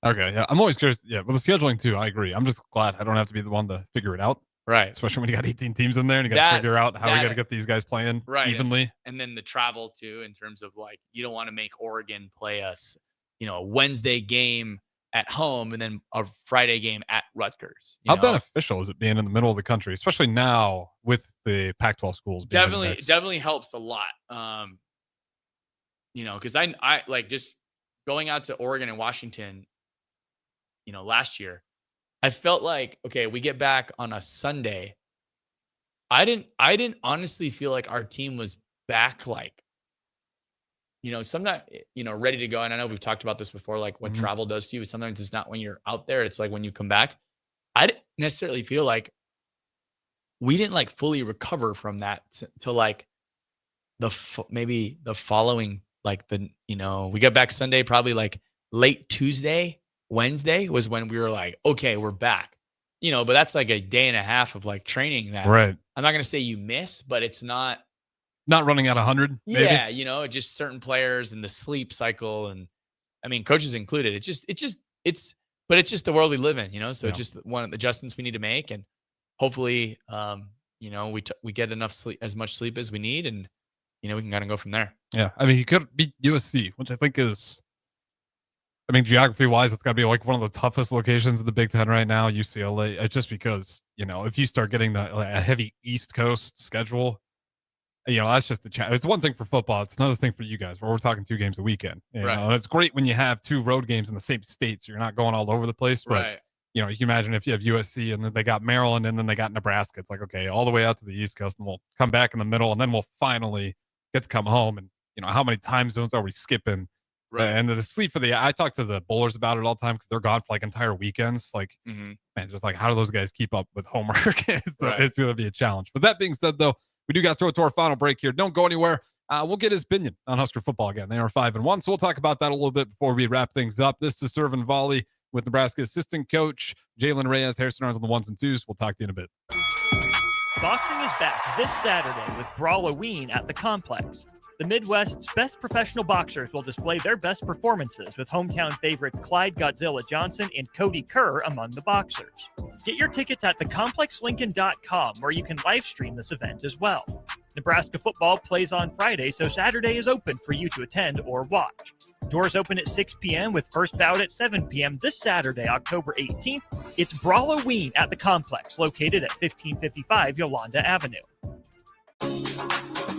Okay, yeah. I'm always curious. Yeah, with the scheduling too, I agree. I'm just glad I don't have to be the one to figure it out. Right. Especially when you got 18 teams in there and you got to figure out how we got to get these guys playing evenly. And then the travel too, in terms of like, you don't want to make Oregon play us, a Wednesday game at home and then a Friday game at Rutgers. How beneficial is it being in the middle of the country, especially now with the Pac-12 schools? Definitely helps a lot. Because I like just going out to Oregon and Washington, last year, I felt like, okay, we get back on a Sunday. I didn't honestly feel like our team was back, like, sometimes, ready to go. And I know we've talked about this before, like what travel does to you. Sometimes it's not when you're out there. It's like when you come back. I didn't necessarily feel like we didn't like fully recover from that to like maybe the following, like we got back Sunday, probably like late Tuesday, Wednesday was when we were like, okay, we're back, but that's like a day and a half of like training that right. I'm not going to say you miss, but it's not running at 100. Maybe. Yeah. Just certain players and the sleep cycle. And I mean, coaches included, it's just the world we live in, so it's just one of the adjustments we need to make. And hopefully, we get enough sleep, as much sleep as we need. And, we can kind of go from there. Yeah. I mean, he could beat USC, which I think is, geography wise, it's got to be like one of the toughest locations in the Big Ten right now, UCLA, just because, if you start getting a heavy East Coast schedule, that's just the challenge. It's one thing for football. It's another thing for you guys where we're talking 2 games a weekend. Right. And it's great when you have 2 road games in the same state, so you're not going all over the place. But, right. You can imagine if you have USC and then they got Maryland and then they got Nebraska. It's like, okay, all the way out to the East Coast, and we'll come back in the middle, and then we'll finally get to come home. And, how many time zones are we skipping? Right. And the sleep I talk to the bowlers about it all the time because they're gone for like entire weekends. Like, man, just like, how do those guys keep up with homework? It's going to be a challenge. But that being said, though, we do got to throw it to our final break here. Don't go anywhere. We'll get his opinion on Husker football again. They are 5-1, so we'll talk about that a little bit before we wrap things up. This is Serve and Volley with Nebraska assistant coach Jaylen Reyes. Harrison Arns on the 1s and 2s. We'll talk to you in a bit. Boxing is back this Saturday with Brawloween at the Complex. The Midwest's best professional boxers will display their best performances with hometown favorites Clyde Godzilla Johnson and Cody Kerr among the boxers. Get your tickets at thecomplexlincoln.com, where you can live stream this event as well. Nebraska football plays on Friday, so Saturday is open for you to attend or watch. Doors open at 6 p.m. with first bout at 7 p.m. this Saturday, October 18th. It's Brawloween at the Complex, located at 1555 Yolanda Avenue.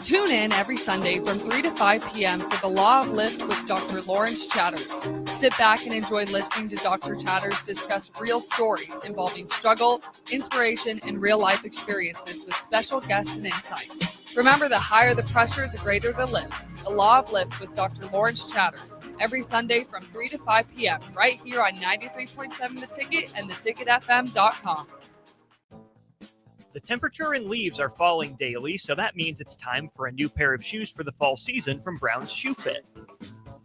Tune in every Sunday from 3 to 5 p.m. for The Law of Lift with Dr. Lawrence Chatters. Sit back and enjoy listening to Dr. Chatters discuss real stories involving struggle, inspiration, and real-life experiences with special guests and insights. Remember, the higher the pressure, the greater the lift. The Law of Lift with Dr. Lawrence Chatters. Every Sunday from 3 to 5 p.m. right here on 93.7 The Ticket and theticketfm.com. The temperature and leaves are falling daily, so that means it's time for a new pair of shoes for the fall season from Brown's Shoe Fit.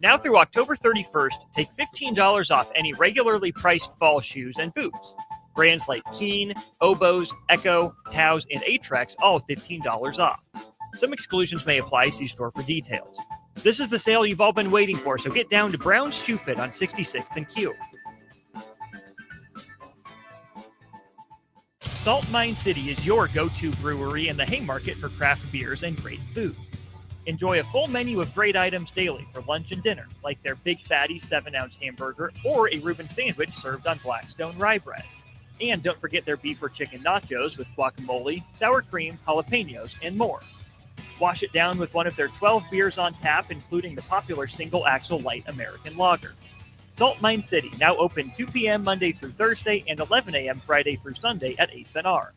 Now through October 31st, take $15 off any regularly priced fall shoes and boots. Brands like Keen, Oboz, Echo, Taos, and Atrex all $15 off. Some exclusions may apply. See store for details. This is the sale you've all been waiting for, so get down to Brown's Shoe Fit on 66th and Q. Salt Mine City is your go-to brewery in the Haymarket for craft beers and great food. Enjoy a full menu of great items daily for lunch and dinner, like their Big Fatty 7-ounce hamburger or a Reuben sandwich served on Blackstone rye bread. And don't forget their beef or chicken nachos with guacamole, sour cream, jalapenos, and more. Wash it down with one of their 12 beers on tap, including the popular Single Axle Light American Lager. Salt Mine City, now open 2 p.m. Monday through Thursday and 11 a.m. Friday through Sunday at 8th and R.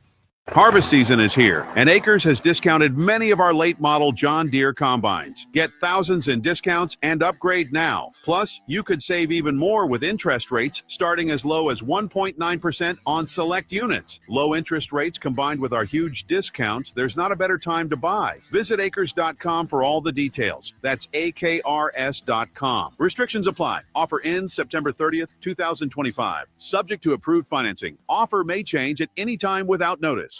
Harvest season is here, and Acres has discounted many of our late model John Deere combines. Get thousands in discounts and upgrade now. Plus, you could save even more with interest rates starting as low as 1.9% on select units. Low interest rates combined with our huge discounts, there's not a better time to buy. Visit acres.com for all the details. That's AKRS.com. Restrictions apply. Offer ends September 30th, 2025. Subject to approved financing. Offer may change at any time without notice.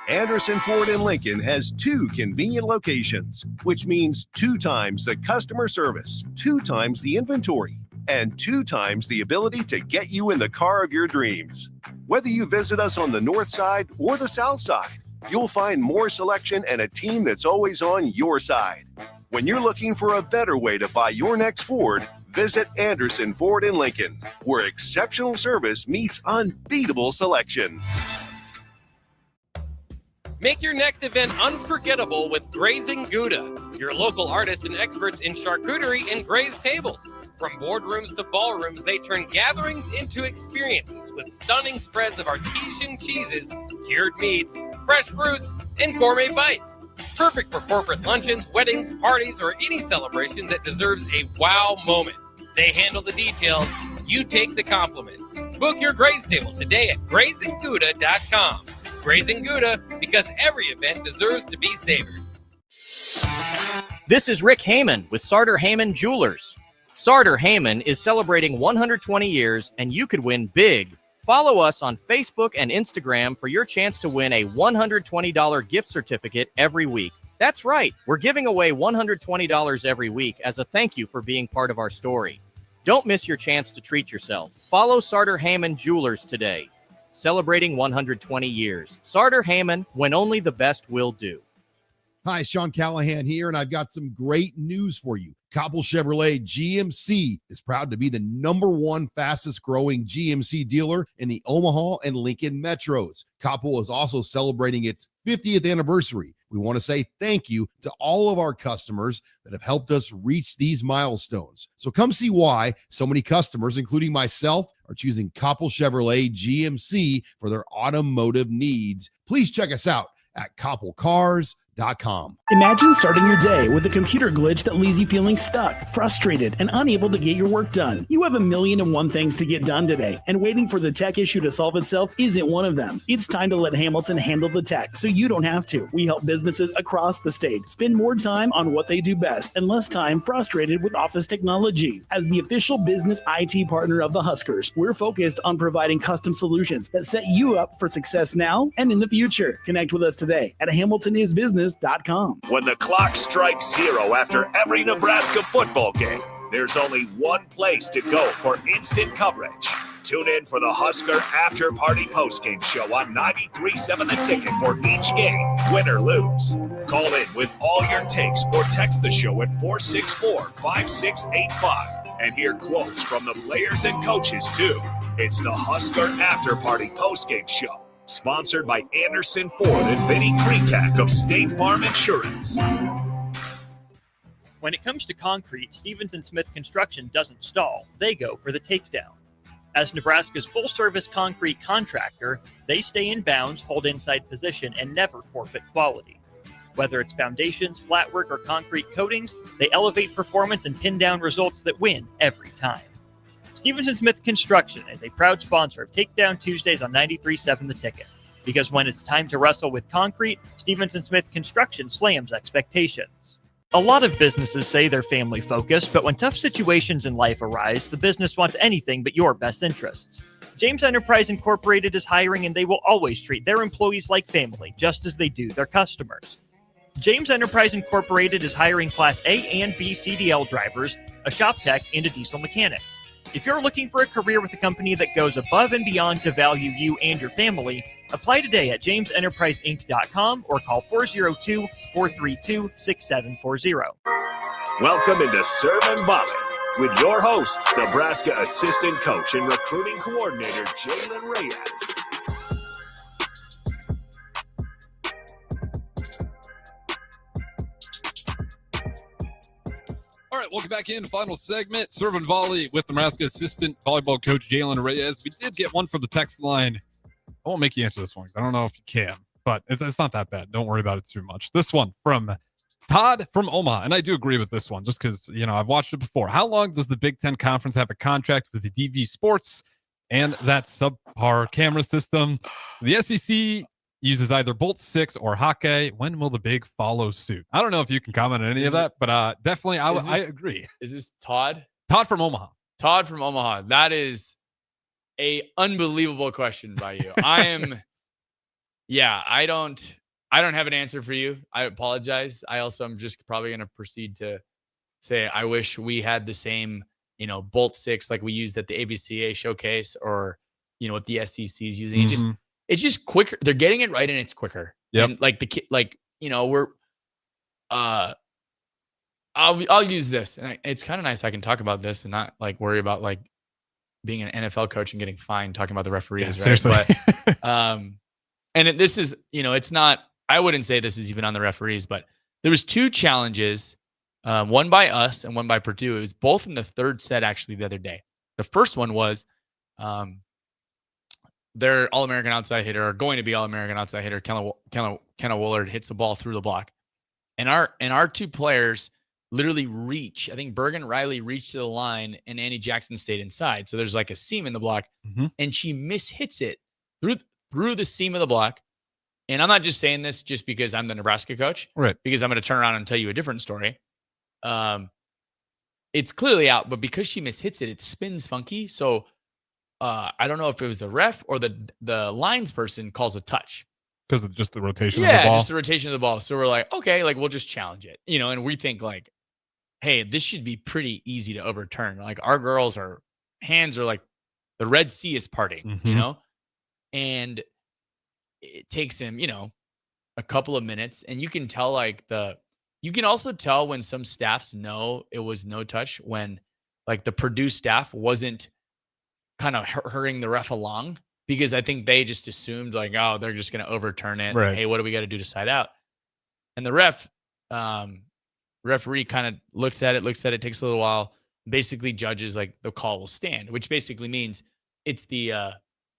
Anderson Ford in Lincoln has 2 convenient locations, which means 2 times the customer service, 2 times the inventory, and 2 times the ability to get you in the car of your dreams. Whether you visit us on the north side or the south side, you'll find more selection and a team that's always on your side. When you're looking for a better way to buy your next Ford, visit Anderson Ford in Lincoln, where exceptional service meets unbeatable selection. Make your next event unforgettable with Grazing Gouda, your local artists and experts in charcuterie and grazed tables. From boardrooms to ballrooms, they turn gatherings into experiences with stunning spreads of artesian cheeses, cured meats, fresh fruits, and gourmet bites. Perfect for corporate luncheons, weddings, parties, or any celebration that deserves a wow moment. They handle the details. You take the compliments. Book your graze table today at GrazingGouda.com. Grazing Gouda, because every event deserves to be savored. This is Rick Heyman with Sartor Heyman Jewelers. Sartor Heyman is celebrating 120 years, and you could win big. Follow us on Facebook and Instagram for your chance to win a $120 gift certificate every week. That's right, we're giving away $120 every week as a thank you for being part of our story. Don't miss your chance to treat yourself. Follow Sartor Heyman Jewelers today. Celebrating 120 years. Sartor Heyman, when only the best will do. Hi, Sean Callahan here, and I've got some great news for you. Copple Chevrolet GMC is proud to be the #1 fastest growing GMC dealer in the Omaha and Lincoln metros. Copple is also celebrating its 50th anniversary. We want to say thank you to all of our customers that have helped us reach these milestones. So come see why so many customers, including myself, are choosing Copple Chevrolet GMC for their automotive needs. Please check us out at copplecars.com. Imagine starting your day with a computer glitch that leaves you feeling stuck, frustrated, and unable to get your work done. You have 1,000,001 things to get done today, and waiting for the tech issue to solve itself isn't one of them. It's time to let Hamilton handle the tech so you don't have to. We help businesses across the state spend more time on what they do best and less time frustrated with office technology. As the official business IT partner of the Huskers, we're focused on providing custom solutions that set you up for success now and in the future. Connect with us today at hamiltonisbusiness.com. When the clock strikes 0 after every Nebraska football game, there's only one place to go for instant coverage. Tune in for the Husker After Party Postgame Show on 93.7 The Ticket for each game, win or lose. Call in with all your takes or text the show at 464-5685 and hear quotes from the players and coaches, too. It's the Husker After Party Postgame Show. Sponsored by Anderson Ford and Vinny Krekak of State Farm Insurance. When it comes to concrete, Stevens & Smith Construction doesn't stall. They go for the takedown. As Nebraska's full-service concrete contractor, they stay in bounds, hold inside position, and never forfeit quality. Whether it's foundations, flatwork, or concrete coatings, they elevate performance and pin down results that win every time. Stevens & Smith Construction is a proud sponsor of Takedown Tuesdays on 93.7 The Ticket. Because when it's time to wrestle with concrete, Stevens & Smith Construction slams expectations. A lot of businesses say they're family focused, but when tough situations in life arise, the business wants anything but your best interests. James Enterprise Incorporated is hiring, and they will always treat their employees like family, just as they do their customers. James Enterprise Incorporated is hiring Class A and B CDL drivers, a shop tech, and a diesel mechanic. If you're looking for a career with a company that goes above and beyond to value you and your family, apply today at jamesenterpriseinc.com or call 402-432-6740. Welcome into Serve Volley with your host, Nebraska assistant coach and recruiting coordinator, Jaylen Reyes. All right, welcome back in. Final segment, Serve Volley with Nebraska assistant volleyball coach Jaylen Reyes. We did get one from the text line. I won't make you answer this one because I don't know if you can, but it's not that bad. Don't worry about it too much. This one from Todd from Omaha, and I do agree with this one just because, I've watched it before. How long does the Big Ten Conference have a contract with the DV Sports and that subpar camera system? The SEC uses either Bolt 6 or Hockey. When will the Big follow suit? I don't know if you can comment on any of that, but definitely I agree. Is this Todd? Todd from Omaha. Todd from Omaha. That is a unbelievable question by you. I am Yeah, I don't have an answer for you. I apologize. I also am just probably going to proceed to say I wish we had the same, bolt 6 like we used at the AVCA showcase or, what the SEC is using. It's just quicker. They're getting it right and it's quicker. Yep. And like the kid, we're I'll use this. And it's kind of nice I can talk about this and not like worry about like being an NFL coach and getting fined talking about the referees, right? Seriously. But this is, it's not, I wouldn't say this is even on the referees, but there was 2 challenges, one by us and one by Purdue. It was both in the third set actually the other day. The first one was their All-American outside hitter, or going to be All-American outside hitter, Kenna Woolard hits the ball through the block. And our 2 players literally reach. I think Bergen Riley reached to the line and Annie Jackson stayed inside. So there's like a seam in the block and she mishits it through the seam of the block. And I'm not just saying this just because I'm the Nebraska coach, right? Because I'm going to turn around and tell you a different story. It's clearly out, but because she mishits it, it spins funky. So I don't know if it was the ref or the lines person calls a touch. Because of just the rotation of the ball? Yeah, just the rotation of the ball. So we're like, okay, like we'll just challenge it. And we think like, hey, this should be pretty easy to overturn. Like our girls' hands are like the Red Sea is parting, and it takes him, a couple of minutes. And you can tell you can also tell when some staffs know it was no touch when like the Purdue staff wasn't kind of hurrying the ref along because I think they just assumed like, oh, they're just going to overturn it. Right. Hey, what do we got to do to side out? And the referee kind of looks at it, takes a little while, basically judges like the call will stand, which basically means it's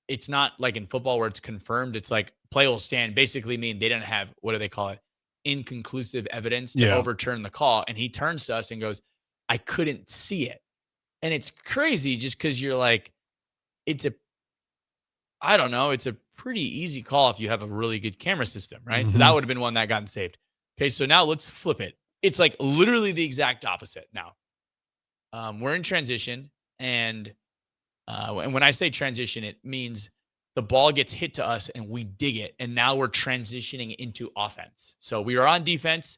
it's not like in football where it's confirmed. It's like play will stand, basically mean they didn't have, what do they call it? Inconclusive evidence to overturn the call. And he turns to us and goes, I couldn't see it. And it's crazy just because you're like, it's a pretty easy call if you have a really good camera system, right? So that would have been one that gotten saved. Okay, so now let's flip it. It's like literally the exact opposite now. We're in transition, and when I say transition, it means the ball gets hit to us and we dig it, and now we're transitioning into offense. So we are on defense,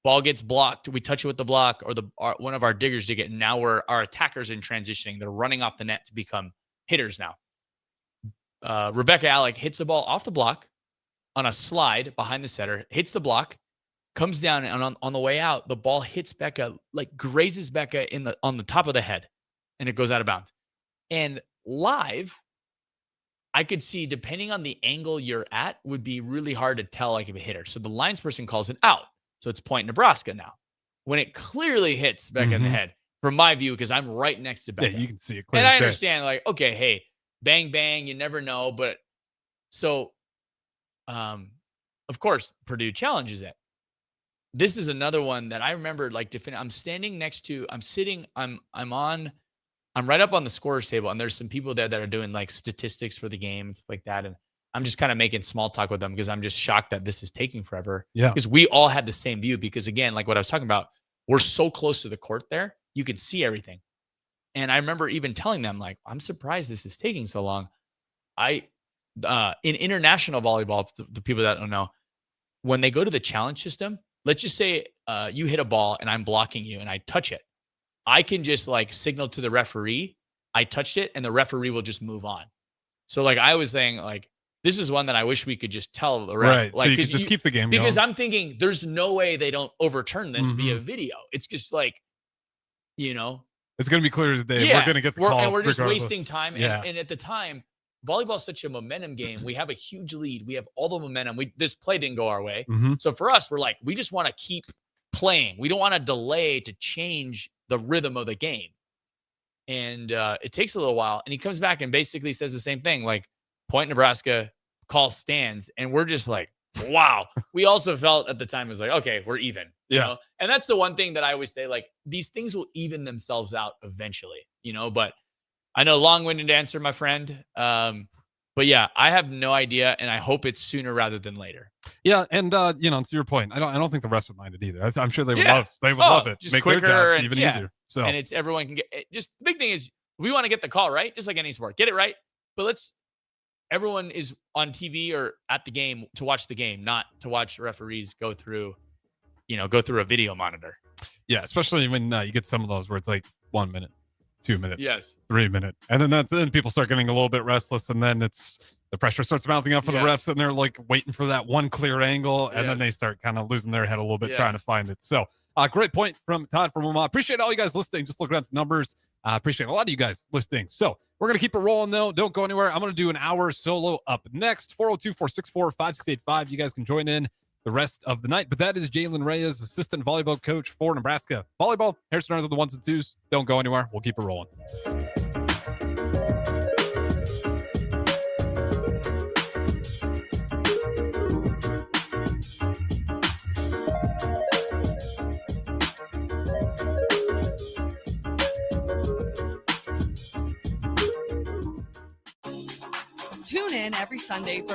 ball gets blocked, we touch it with the block, or one of our diggers dig it, and now our attackers in transitioning. They're running off the net to become hitters now. Rebecca Alec hits the ball off the block on a slide behind the setter, hits the block, comes down, and on the way out, the ball hits Becca, like grazes Becca on the top of the head, and it goes out of bounds. And live, I could see, depending on the angle you're at, would be really hard to tell like if it hit her. So the lines person calls it out. So it's point Nebraska now. When it clearly hits Becca in the head, from my view, because I'm right next to Becca. Yeah, you can see it clear. And I understand, like, okay, hey, bang, bang, you never know. But so, of course, Purdue challenges it. This is another one that I remember, like, I'm standing next to, I'm right up on the scorer's table, and there's some people there that are doing like statistics for the game and stuff like that. And I'm just kind of making small talk with them because I'm just shocked that this is taking forever. Yeah. Because we all had the same view, because again, like what I was talking about, we're so close to the court there, you can see everything. And I remember even telling them, like, I'm surprised this is taking so long. In international volleyball, the people that don't know, when they go to the challenge system, let's just say you hit a ball and I'm blocking you and I touch it. I can just like signal to the referee, I touched it, and the referee will just move on. So like I was saying, like, this is one that I wish we could just tell the ref. Right. Like, So you could just keep the game going. Because I'm thinking there's no way they don't overturn this via video. It's just like, it's going to be clear as day. Yeah, We're going to get the call. And we're just regardless. wasting time. Yeah. And at the time, volleyball is such a momentum game. We have a huge lead. We have all the momentum. This play didn't go our way. So for us, we're like, we just want to keep playing. We don't want to delay to change the rhythm of the game. And it takes a little while. And he comes back and basically says the same thing, like, point Nebraska, call stands. And we're just like, wow. We also felt at the time, it was like, okay, we're even. You know? And that's the one thing that I always say, like, these things will even themselves out eventually, but I know long-winded answer, my friend. But yeah, I have no idea, and I hope it's sooner rather than later. Yeah, and to your point, I don't think the rest would mind it either. I'm sure they would love it. Just Make quicker their jobs even easier. So, and it's everyone can get. Just the big thing is we want to get the call right, just like any sport. Get it right, but let's everyone is on TV or at the game to watch the game, not to watch referees go through a video monitor. Yeah, especially when you get some of those where it's like 1 minute, 2 minutes, Yes, 3 minutes, and then people start getting a little bit restless, and then the pressure starts mounting up for the refs, and they're like waiting for that one clear angle, and then they start kind of losing their head a little bit trying to find it. So, great point from Todd from Omaha. Appreciate all you guys listening. Just looking at the numbers. Appreciate a lot of you guys listening. So we're going to keep it rolling, though. Don't go anywhere. I'm going to do an hour solo up next. 402-464-5685. You guys can join in the rest of the night. But that is Jaylen Reyes, assistant volleyball coach for Nebraska Volleyball. Harrison Arns on the ones and twos. Don't go anywhere. We'll keep it rolling. Tune in every Sunday from